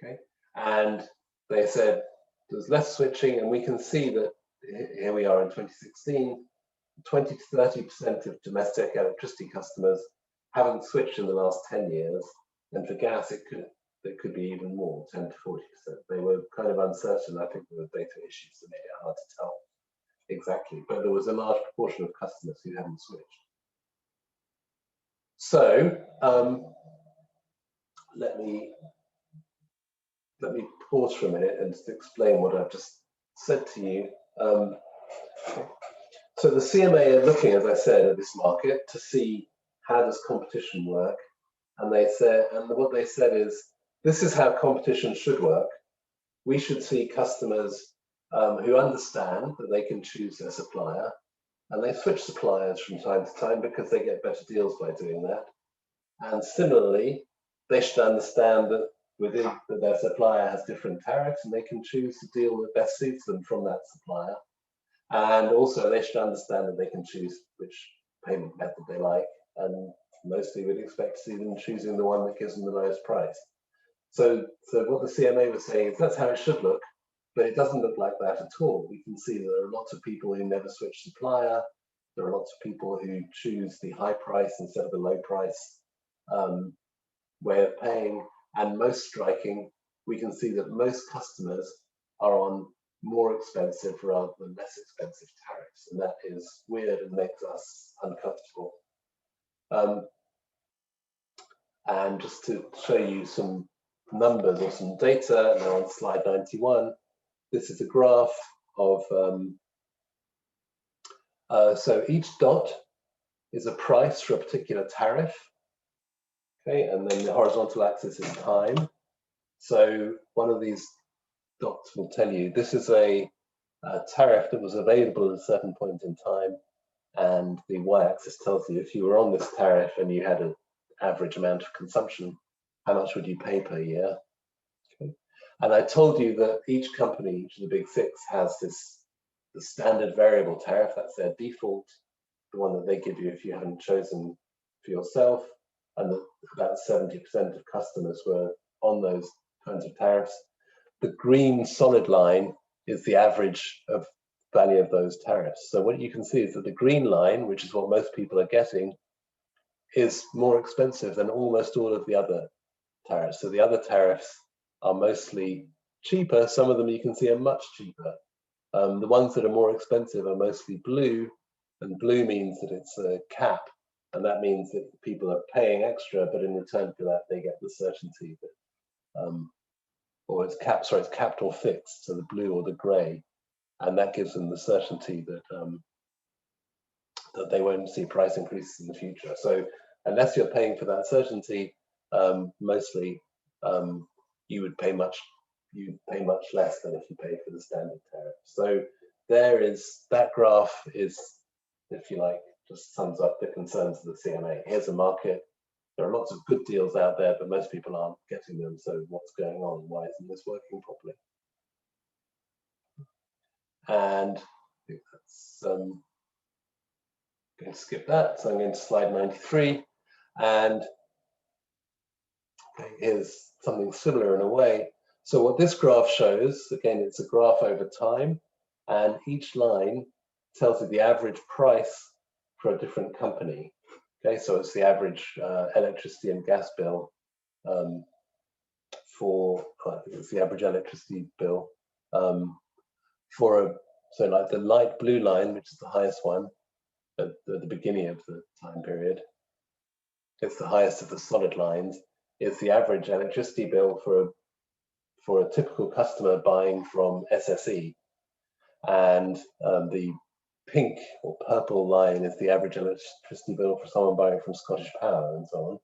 Okay, and they said there's less switching, and we can see that here we are in 2016, 20 to 30% of domestic electricity customers haven't switched in the last 10 years, and for gas it it could be even more, 10 to 40%. They were kind of uncertain. I think there were data issues that made it hard to tell exactly, but there was a large proportion of customers who hadn't switched. So let me pause for a minute and just explain what I've just said to you. So the CMA are looking, as I said, at this market to see how does competition work, and what they said is, this is how competition should work. We should see customers who understand that they can choose their supplier, and they switch suppliers from time to time because they get better deals by doing that. And similarly, they should understand that that their supplier has different tariffs, and they can choose the deal that best suits them from that supplier. And also, they should understand that they can choose which payment method they like, and mostly we'd expect to see them choosing the one that gives them the lowest price. So what the CMA was saying is that's how it should look, but it doesn't look like that at all. We can see that there are lots of people who never switch supplier. There are lots of people who choose the high price instead of the low price way of paying. And most striking, we can see that most customers are on more expensive rather than less expensive tariffs, and that is weird and makes us uncomfortable. And just to show you some numbers or some data, now on slide 91, this is a graph of, so each dot is a price for a particular tariff, okay, and then the horizontal axis is time. So one of these dots will tell you this is a tariff that was available at a certain point in time, and the y-axis tells you if you were on this tariff and you had an average amount of consumption, how much would you pay per year? Okay. And I told you that each company, each of the big six, has the standard variable tariff. That's their default, the one that they give you if you haven't chosen for yourself, and that about 70% of customers were on those kinds of tariffs. The green solid line is the average of value of those tariffs. So what you can see is that the green line, which is what most people are getting, is more expensive than almost all of the other tariffs. So the other tariffs are mostly cheaper. Some of them you can see are much cheaper. The ones that are more expensive are mostly blue, and blue means that it's a cap, and that means that people are paying extra, but in return for that they get the certainty that, or it's capped or fixed, so the blue or the grey, and that gives them the certainty that that they won't see price increases in the future. So unless you're paying for that certainty, mostly you pay much less than if you pay for the standard tariff. So that graph is, if you like, just sums up the concerns of the CMA. Here's a market. There are lots of good deals out there, but most people aren't getting them. So what's going on? Why isn't this working properly? And I think that's going to skip that. So I'm going to slide 93. And here's something similar in a way. So what this graph shows, again, it's a graph over time, and each line tells you the average price for a different company. Okay, so it's the average electricity and gas bill I think it's the average electricity bill so like the light blue line, which is the highest one at the beginning of the time period, it's the highest of the solid lines, is the average electricity bill for a typical customer buying from SSE, and the pink or purple line is the average electricity bill for someone buying from Scottish Power, and so on.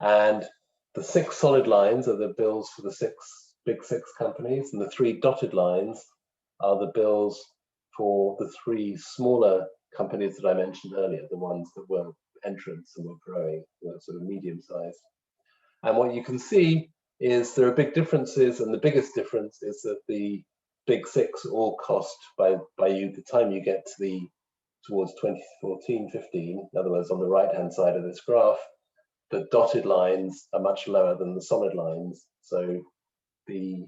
And the 6 solid lines are the bills for the big six companies, and the 3 dotted lines are the bills for the 3 smaller companies that I mentioned earlier, the ones that were entrants and were growing, were sort of medium sized. And what you can see is there are big differences, and the biggest difference is that the big 6 all cost by the time you get to towards 2014-15, in other words, on the right hand side of this graph, the dotted lines are much lower than the solid lines. So the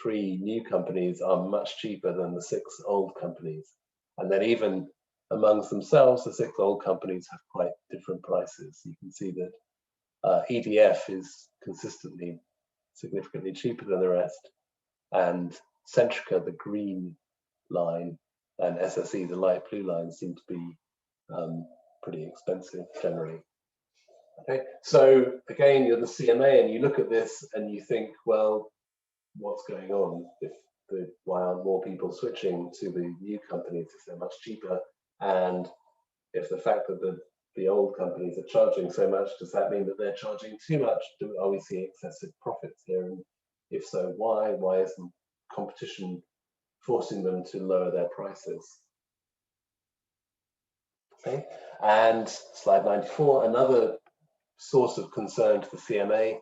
3 new companies are much cheaper than the 6 old companies. And then even amongst themselves, the 6 old companies have quite different prices. You can see that EDF is consistently significantly cheaper than the rest, and Centrica, the green line, and SSE, the light blue line, seem to be pretty expensive generally. Okay, so again, you're the CMA and you look at this and you think, well, what's going on? Why aren't more people switching to the new companies if they're much cheaper? And if the fact that the old companies are charging so much, does that mean that they're charging too much? Are we seeing excessive profits here? And if so, why? Why isn't competition forcing them to lower their prices? Okay, and slide 94, another source of concern to the CMA.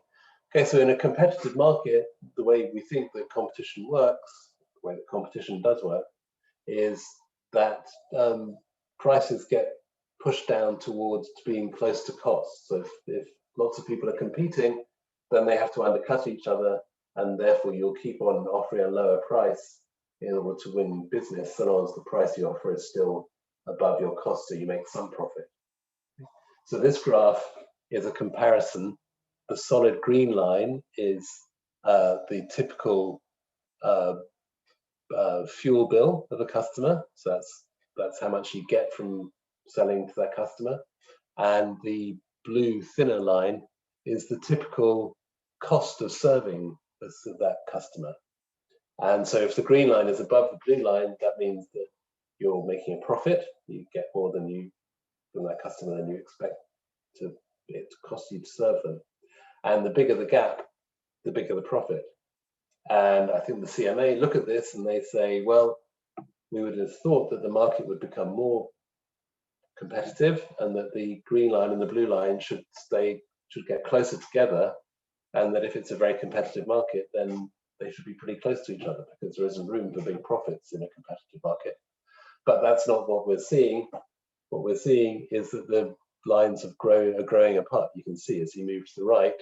Okay, so in a competitive market, the way we think that competition works, the way that competition does work, is that prices get pushed down towards being close to cost. So if lots of people are competing, then they have to undercut each other, and therefore you'll keep on offering a lower price in order to win business, so long as the price you offer is still above your cost, so you make some profit. So this graph is a comparison. The solid green line is the typical fuel bill of a customer. So that's how much you get from selling to that customer. And the blue thinner line is the typical cost of serving that customer. And so if the green line is above the blue line, that means that you're making a profit. You get more from that customer than you expect it to cost you to serve them. And the bigger the gap, the bigger the profit. And I think the CMA look at this and they say, well, we would have thought that the market would become more competitive and that the green line and the blue line should get closer together, and that if it's a very competitive market, then they should be pretty close to each other because there isn't room for big profits in a competitive market. But that's not what we're seeing. What we're seeing is that the lines are growing apart. You can see as you move to the right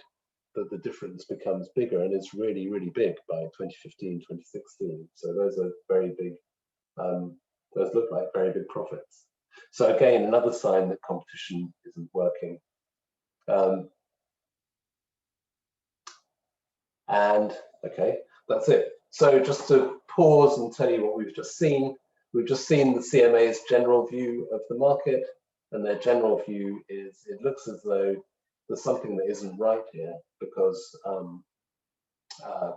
that the difference becomes bigger, and it's really, really big by 2015, 2016. So those are very big, those look like very big profits. So again, another sign that competition isn't working. And okay, that's it. So just to pause and tell you what we've just seen the CMA's general view of the market, and their general view is it looks as though there's something that isn't right here, because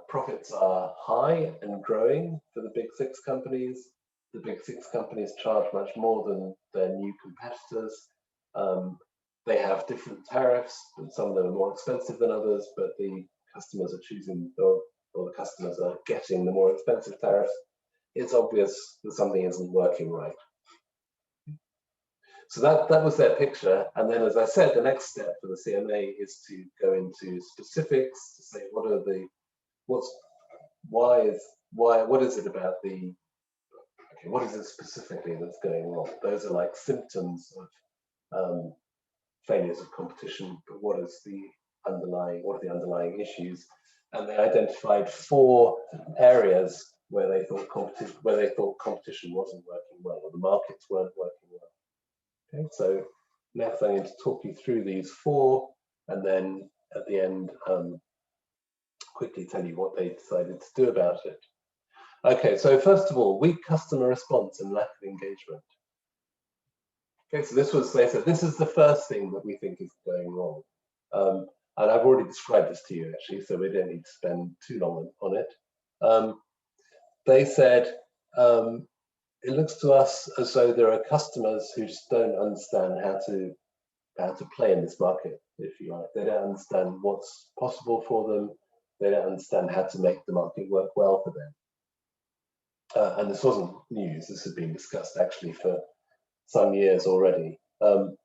profits are high and growing for the big six companies. The big six companies charge much more than their new competitors. They have different tariffs, and some of them are more expensive than others, but the customers are choosing, or the customers are getting the more expensive tariffs. It's obvious that something isn't working right. So that was their picture, and then, as I said, the next step for the CMA is to go into specifics to say what is it about the, okay, what is it specifically that's going wrong? Those are like symptoms of failures of competition, but what are the underlying issues? And they identified 4 areas where they thought competition wasn't working well, or the markets weren't working well. Okay, so next I'm going to talk you through these 4, and then at the end quickly tell you what they decided to do about it. Okay, so first of all, weak customer response and lack of engagement. Okay, so they said this is the first thing that we think is going wrong. And I've already described this to you actually, so we don't need to spend too long on it. They said, it looks to us as though there are customers who just don't understand how to play in this market, if you like. They don't understand what's possible for them. They don't understand how to make the market work well for them. And this wasn't news. This had been discussed actually for some years already. And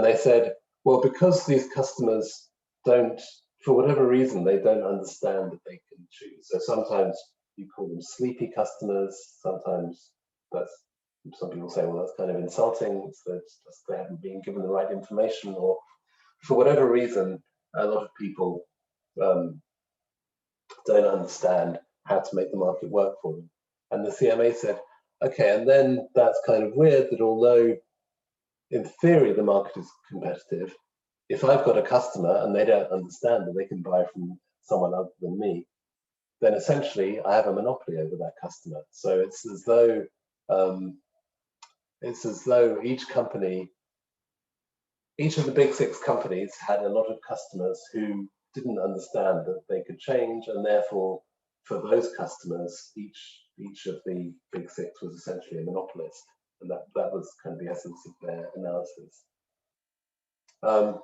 they said, well, because these customers don't, for whatever reason, they don't understand that they can choose. So sometimes you call them sleepy customers. Sometimes some people say, well, that's kind of insulting. It's just they haven't been given the right information, or for whatever reason, a lot of people don't understand how to make the market work for them. And the CMA said, okay, and then that's kind of weird that although in theory the market is competitive, if I've got a customer and they don't understand that they can buy from someone other than me, then essentially I have a monopoly over that customer. So it's as though each company, each of the big six companies had a lot of customers who didn't understand that they could change, and therefore for those customers, each of the big six was essentially a monopolist, and that was kind of the essence of their analysis. And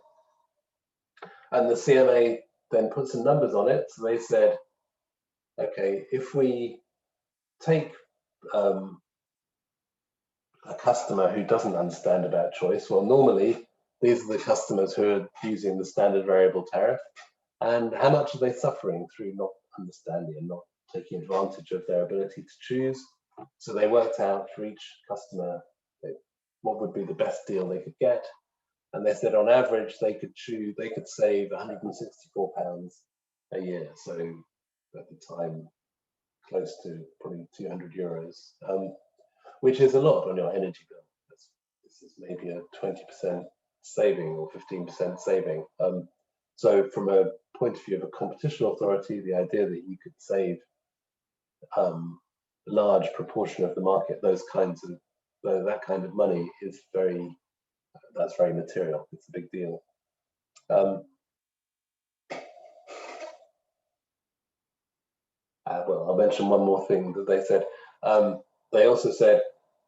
the CMA then put some numbers on it. So they said, okay, if we take a customer who doesn't understand about choice, well, normally these are the customers who are using the standard variable tariff, and how much are they suffering through not understanding and not taking advantage of their ability to choose? So they worked out for each customer what would be the best deal they could get, and they said on average they could save £164 a year. So at the time, close to probably €200, which is a lot on your energy bill. This is maybe a 20% saving or 15% saving. So from a point of view of a competition authority, the idea that you could save a large proportion of the market, that kind of money is that's very material. It's a big deal. Well, I'll mention one more thing that they said. They also said,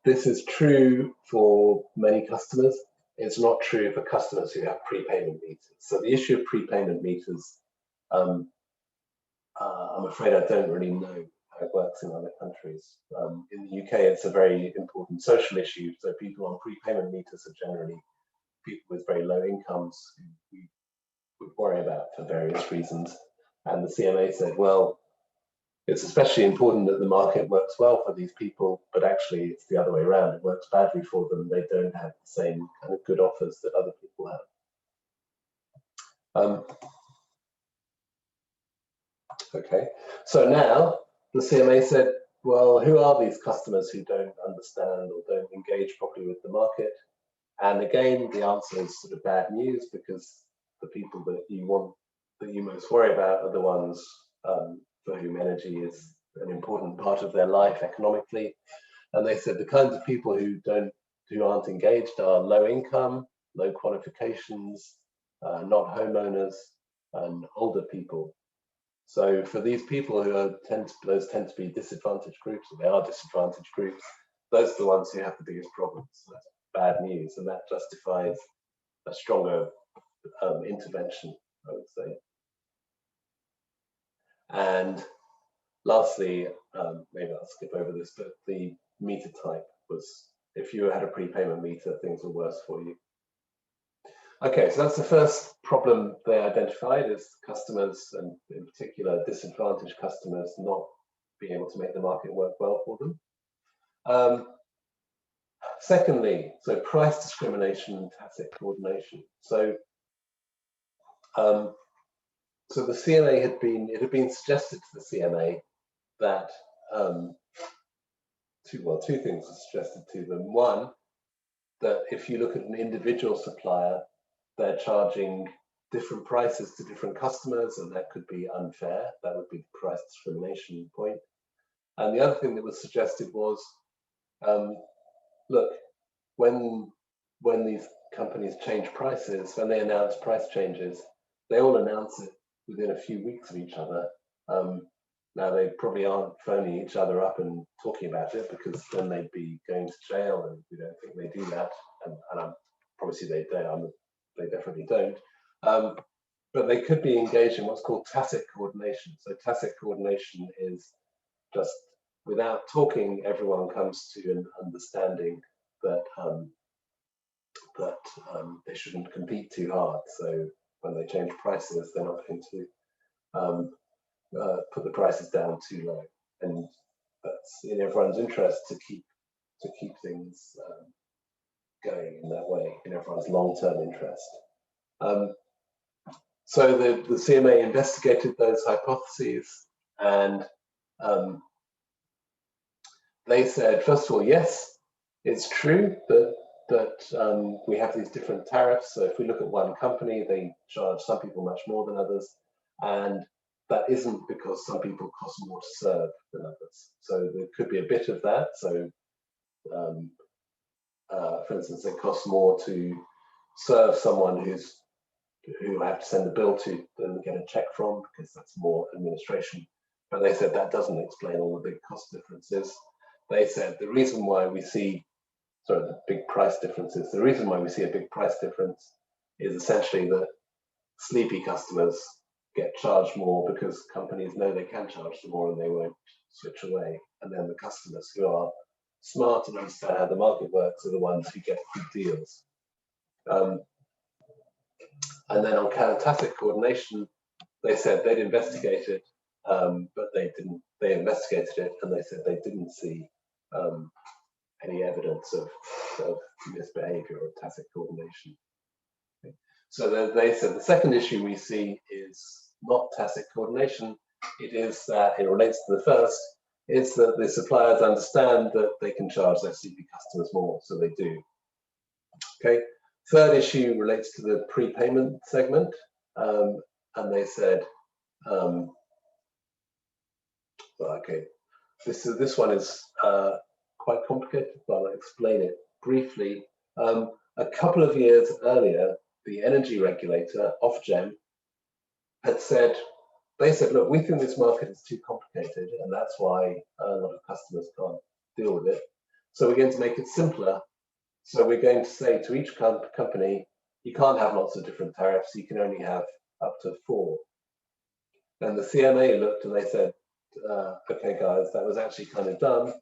this is true for many customers. It's not true for customers who have prepayment meters. So the issue of prepayment meters, I'm afraid I don't really know how it works in other countries. In the UK, it's a very important social issue. So people on prepayment meters are generally people with very low incomes who we would worry about for various reasons. And the CMA said, well, it's especially important that the market works well for these people, but actually it's the other way around. It works badly for them. They don't have the same kind of good offers that other people have. Okay, so now the CMA said, well, who are these customers who don't understand or don't engage properly with the market? And again, the answer is sort of bad news, because the people that you most worry about are the ones for whom energy is an important part of their life economically. And they said the kinds of people who aren't engaged are low income, low qualifications, not homeowners, and older people. So for these people who those tend to be disadvantaged groups, or they are disadvantaged groups, those are the ones who have the biggest problems. So that's bad news, and that justifies a stronger intervention, I would say. And lastly, maybe I'll skip over this, but the meter type was, if you had a prepayment meter, things were worse for you. Okay, so that's the first problem they identified, is customers, and in particular disadvantaged customers, not being able to make the market work well for them. Secondly, so price discrimination and tacit coordination. So the CMA had been suggested to the CMA that two things were suggested to them. One, that if you look at an individual supplier, they're charging different prices to different customers, and that could be unfair. That would be the price discrimination point. And the other thing that was suggested was, look, when these companies change prices, when they announce price changes, they all announce it within a few weeks of each other. Now, they probably aren't phoning each other up and talking about it, because then they'd be going to jail, and we don't think they do that. And I promise you they don't. They definitely don't. But they could be engaged in what's called tacit coordination. So tacit coordination is just, without talking, everyone comes to an understanding that they shouldn't compete too hard. So when they change prices, they're not going to put the prices down too low, and that's in everyone's interest to keep things going in that way, in everyone's long-term interest. So the CMA investigated those hypotheses, and they said, first of all, yes, it's true that we have these different tariffs. So if we look at one company, they charge some people much more than others, and that isn't because some people cost more to serve than others. So there could be a bit of that. So for instance, it costs more to serve someone who I have to send a bill to than get a check from, because that's more administration. But they said that doesn't explain all the big cost differences. They said the reason why we see, the big price differences, the reason why we see a big price difference is essentially that sleepy customers get charged more because companies know they can charge them more and they won't switch away. And then the customers who are smart and understand how the market works are the ones who get good deals. And then on tacit coordination, they said they'd investigated, but they didn't. They investigated it and they said they didn't see any evidence of misbehavior or tacit coordination. Okay. So they said the second issue we see is not tacit coordination. It is that it relates to the first. It's that the suppliers understand that they can charge their CP customers more, so they do. Okay. Third issue relates to the prepayment segment, and they said, okay, this one is quite complicated, but I'll explain it briefly. A couple of years earlier, the energy regulator, Ofgem, had said, they said, look, we think this market is too complicated, and that's why a lot of customers can't deal with it. So we're going to make it simpler. So we're going to say to each company, you can't have lots of different tariffs, you can only have up to 4. And the CMA looked and they said, okay guys, that was actually kind of dumb.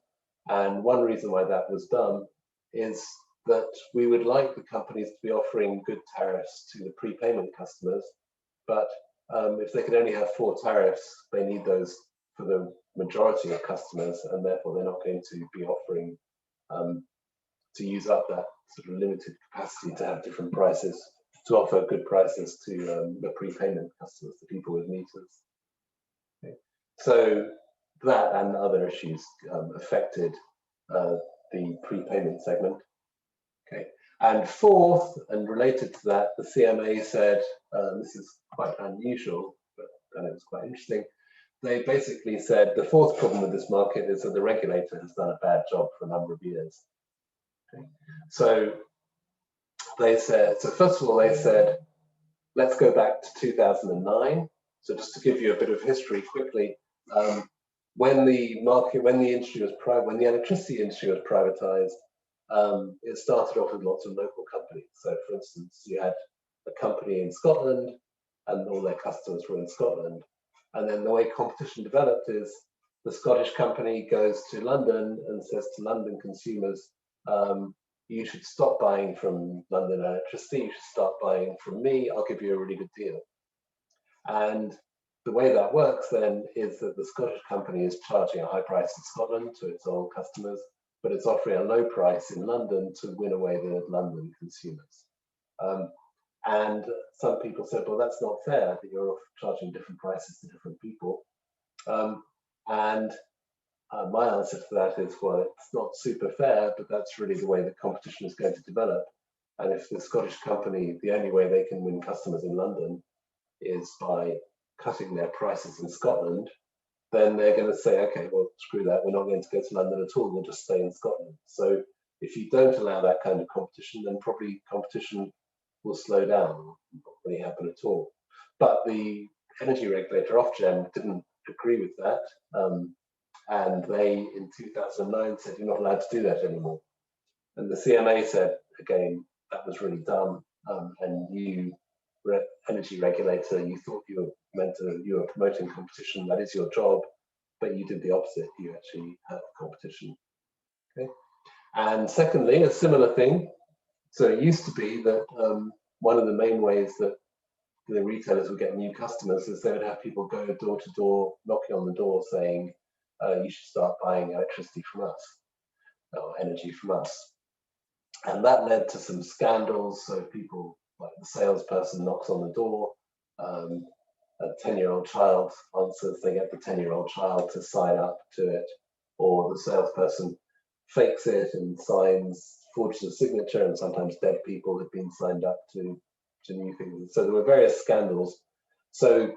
And one reason why that was dumb is that we would like the companies to be offering good tariffs to the prepayment customers, but if they can only have 4 tariffs, they need those for the majority of customers, and therefore they're not going to be offering to use up that sort of limited capacity to have different prices, to offer good prices to the prepayment customers, the people with meters. Okay. So that and other issues affected the prepayment segment. Okay. And fourth, and related to that, the CMA said, this is quite unusual, but it was quite interesting. They basically said the fourth problem with this market is that the regulator has done a bad job for a number of years. Okay. So they said, so first of all, they said, let's go back to 2009. So just to give you a bit of history quickly, when the electricity industry was privatized, it started off with lots of local companies. So for instance, you had a company in Scotland and all their customers were in Scotland. And then the way competition developed is the Scottish company goes to London and says to London consumers, you should stop buying from London Electricity, you should start buying from me, I'll give you a really good deal. And the way that works then is that the Scottish company is charging a high price in Scotland to its old customers, but it's offering a low price in London to win away the London consumers. And some people said, well, that's not fair that you're charging different prices to different people. My answer to that is, well, it's not super fair, but that's really the way that competition is going to develop. And if the Scottish company, the only way they can win customers in London is by cutting their prices in Scotland, then they're going to say, okay, well, screw that, we're not going to go to London at all, we'll just stay in Scotland. So if you don't allow that kind of competition, then probably competition will slow down, not really happen at all. But the energy regulator, Ofgem, didn't agree with that. And they, in 2009, said, you're not allowed to do that anymore. And the CMA said, again, that was really dumb. And you, energy regulator, you thought you were promoting competition, that is your job, but you did the opposite, you actually had competition. Okay. And secondly, a similar thing, so it used to be that one of the main ways that the retailers would get new customers is they would have people go door to door, knocking on the door saying, you should start buying electricity from us, or energy from us. And that led to some scandals. So people, like the salesperson knocks on the door, a 10-year-old child answers, they get the 10-year-old child to sign up to it, or the salesperson fakes it and forges a signature, and sometimes dead people have been signed up to new things. So there were various scandals. So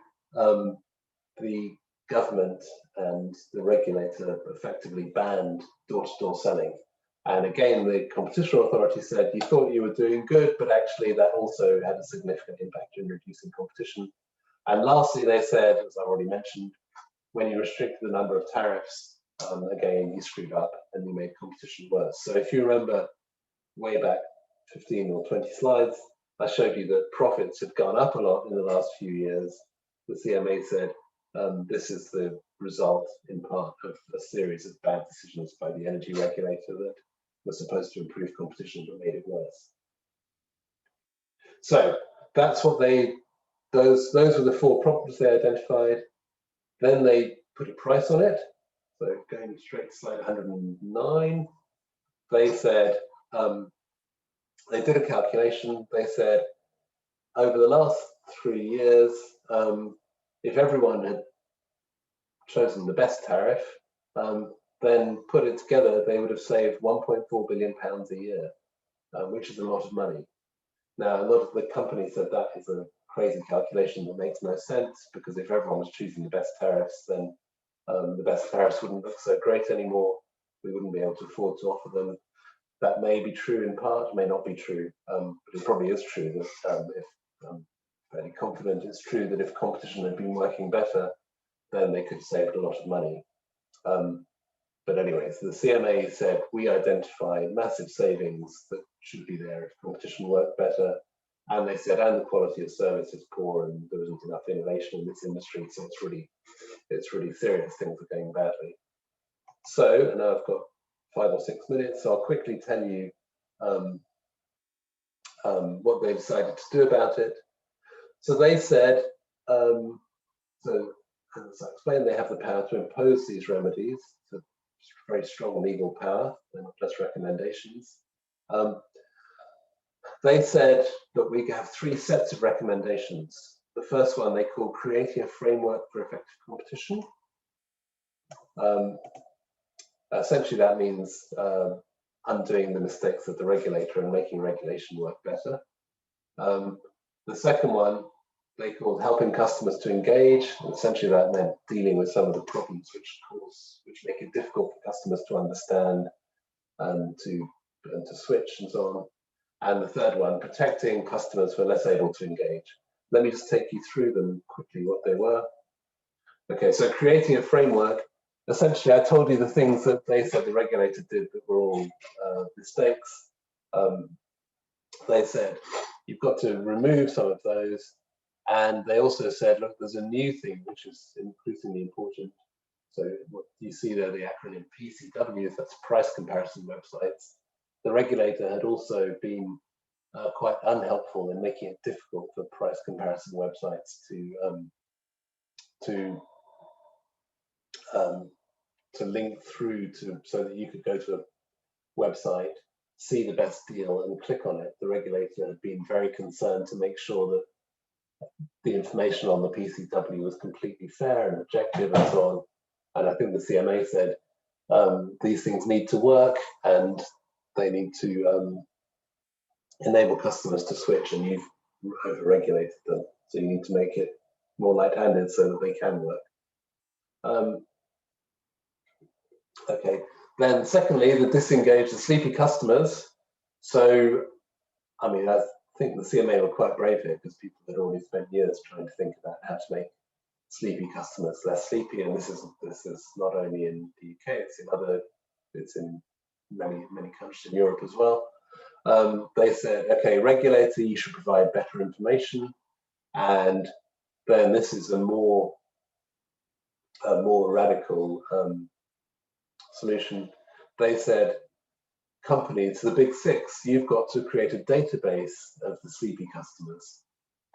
the government and the regulator effectively banned door-to-door selling. And again, the competition authority said, you thought you were doing good, but actually that also had a significant impact in reducing competition. And lastly, they said, as I already mentioned, when you restrict the number of tariffs, again, you screwed up and you made competition worse. So if you remember way back 15 or 20 slides, I showed you that profits had gone up a lot in the last few years. The CMA said, this is the result in part of a series of bad decisions by the energy regulator that were supposed to improve competition but made it worse. So that's what those were the 4 problems they identified. Then they put a price on it. So going straight to slide 109, they said, they did a calculation. They said, over the last 3 years, if everyone had chosen the best tariff, then put it together, they would have saved £1.4 billion a year, which is a lot of money. Now, a lot of the companies said that is a crazy calculation that makes no sense, because if everyone was choosing the best tariffs, then the best tariffs wouldn't look so great anymore. We wouldn't be able to afford to offer them. That may be true in part, may not be true, but it probably is true that if I'm fairly confident it's true that if competition had been working better, then they could have saved a lot of money. But anyway, so the CMA said, we identified massive savings that should be there if competition worked better. And they said, and the quality of service is poor and there isn't enough innovation in this industry. So it's really serious, things are going badly. So, and now I've got 5 or 6 minutes, so I'll quickly tell you what they decided to do about it. So they said, so as I explained, they have the power to impose these remedies. It's a very strong legal power, they're not just recommendations. They said that we have 3 sets of recommendations. The first one they call creating a framework for effective competition. Essentially, that means undoing the mistakes of the regulator and making regulation work better. The second one they called helping customers to engage. Essentially, that meant dealing with some of the problems which make it difficult for customers to understand and to switch and so on. And the third one, protecting customers who are less able to engage. Let me just take you through them quickly, what they were. Okay, so creating a framework. Essentially, I told you the things that they said the regulator did that were all mistakes. They said, you've got to remove some of those. And they also said, look, there's a new thing, which is increasingly important. So what you see there, the acronym PCWs, that's price comparison websites. The regulator had also been quite unhelpful in making it difficult for price comparison websites to link through to, so that you could go to a website, see the best deal and click on it. The regulator had been very concerned to make sure that the information on the PCW was completely fair and objective and so on. And I think the CMA said these things need to work and they need to enable customers to switch, and you've over-regulated them. So you need to make it more light-handed so that they can work. Okay, then secondly, the disengage the sleepy customers. So, I mean, I think the CMA were quite brave here because people had already spent years trying to think about how to make sleepy customers less sleepy, and this is not only in the UK, it's in many countries in Europe as well. They said, okay, regulator, you should provide better information, and then this is a more radical solution. They said, companies, the big 6, you've got to create a database of the sleepy customers,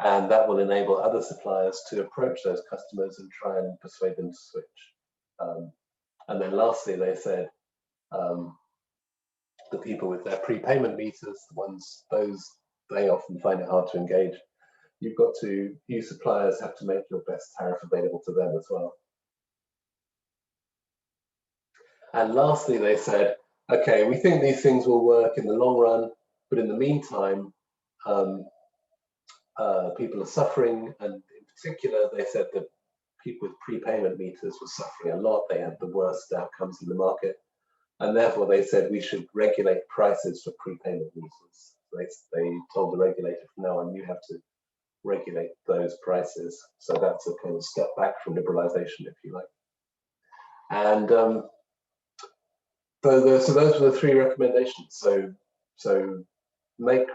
and that will enable other suppliers to approach those customers and try and persuade them to switch. And then lastly, they said, the people with their prepayment meters, those they often find it hard to engage. You suppliers have to make your best tariff available to them as well. And lastly, they said, okay, we think these things will work in the long run, but in the meantime, people are suffering, and in particular, they said that people with prepayment meters were suffering a lot. They had the worst outcomes in the market. And therefore they said we should regulate prices for prepayment meters. They told the regulator from now on, you have to regulate those prices. So that's a kind of step back from liberalization, if you like. And so those were the three recommendations. So make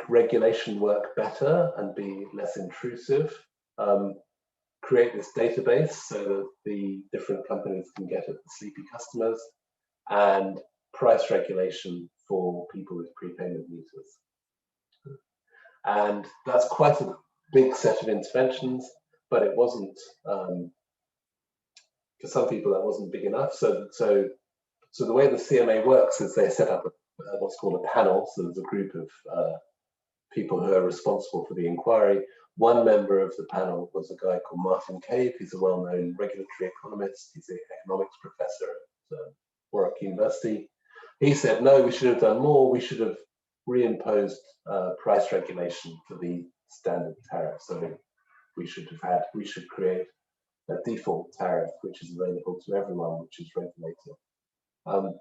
regulation work better and be less intrusive. Create this database so that the different companies can get at the sleepy customers, and price regulation for people with prepayment meters. And that's quite a big set of interventions, but it wasn't, for some people that wasn't big enough. So the way the CMA works is they set up what's called a panel. So there's a group of people who are responsible for the inquiry. One member of the panel was a guy called Martin Cave. He's a well-known regulatory economist. He's an economics professor at Warwick University. He said, no, we should have done more. We should have reimposed price regulation for the standard tariff. So we should create a default tariff which is available to everyone, which is regulated.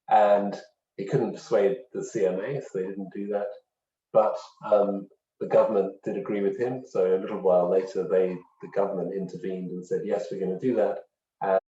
And he couldn't persuade the CMA, so they didn't do that. But the government did agree with him. So a little while later, the government intervened and said, yes, we're going to do that.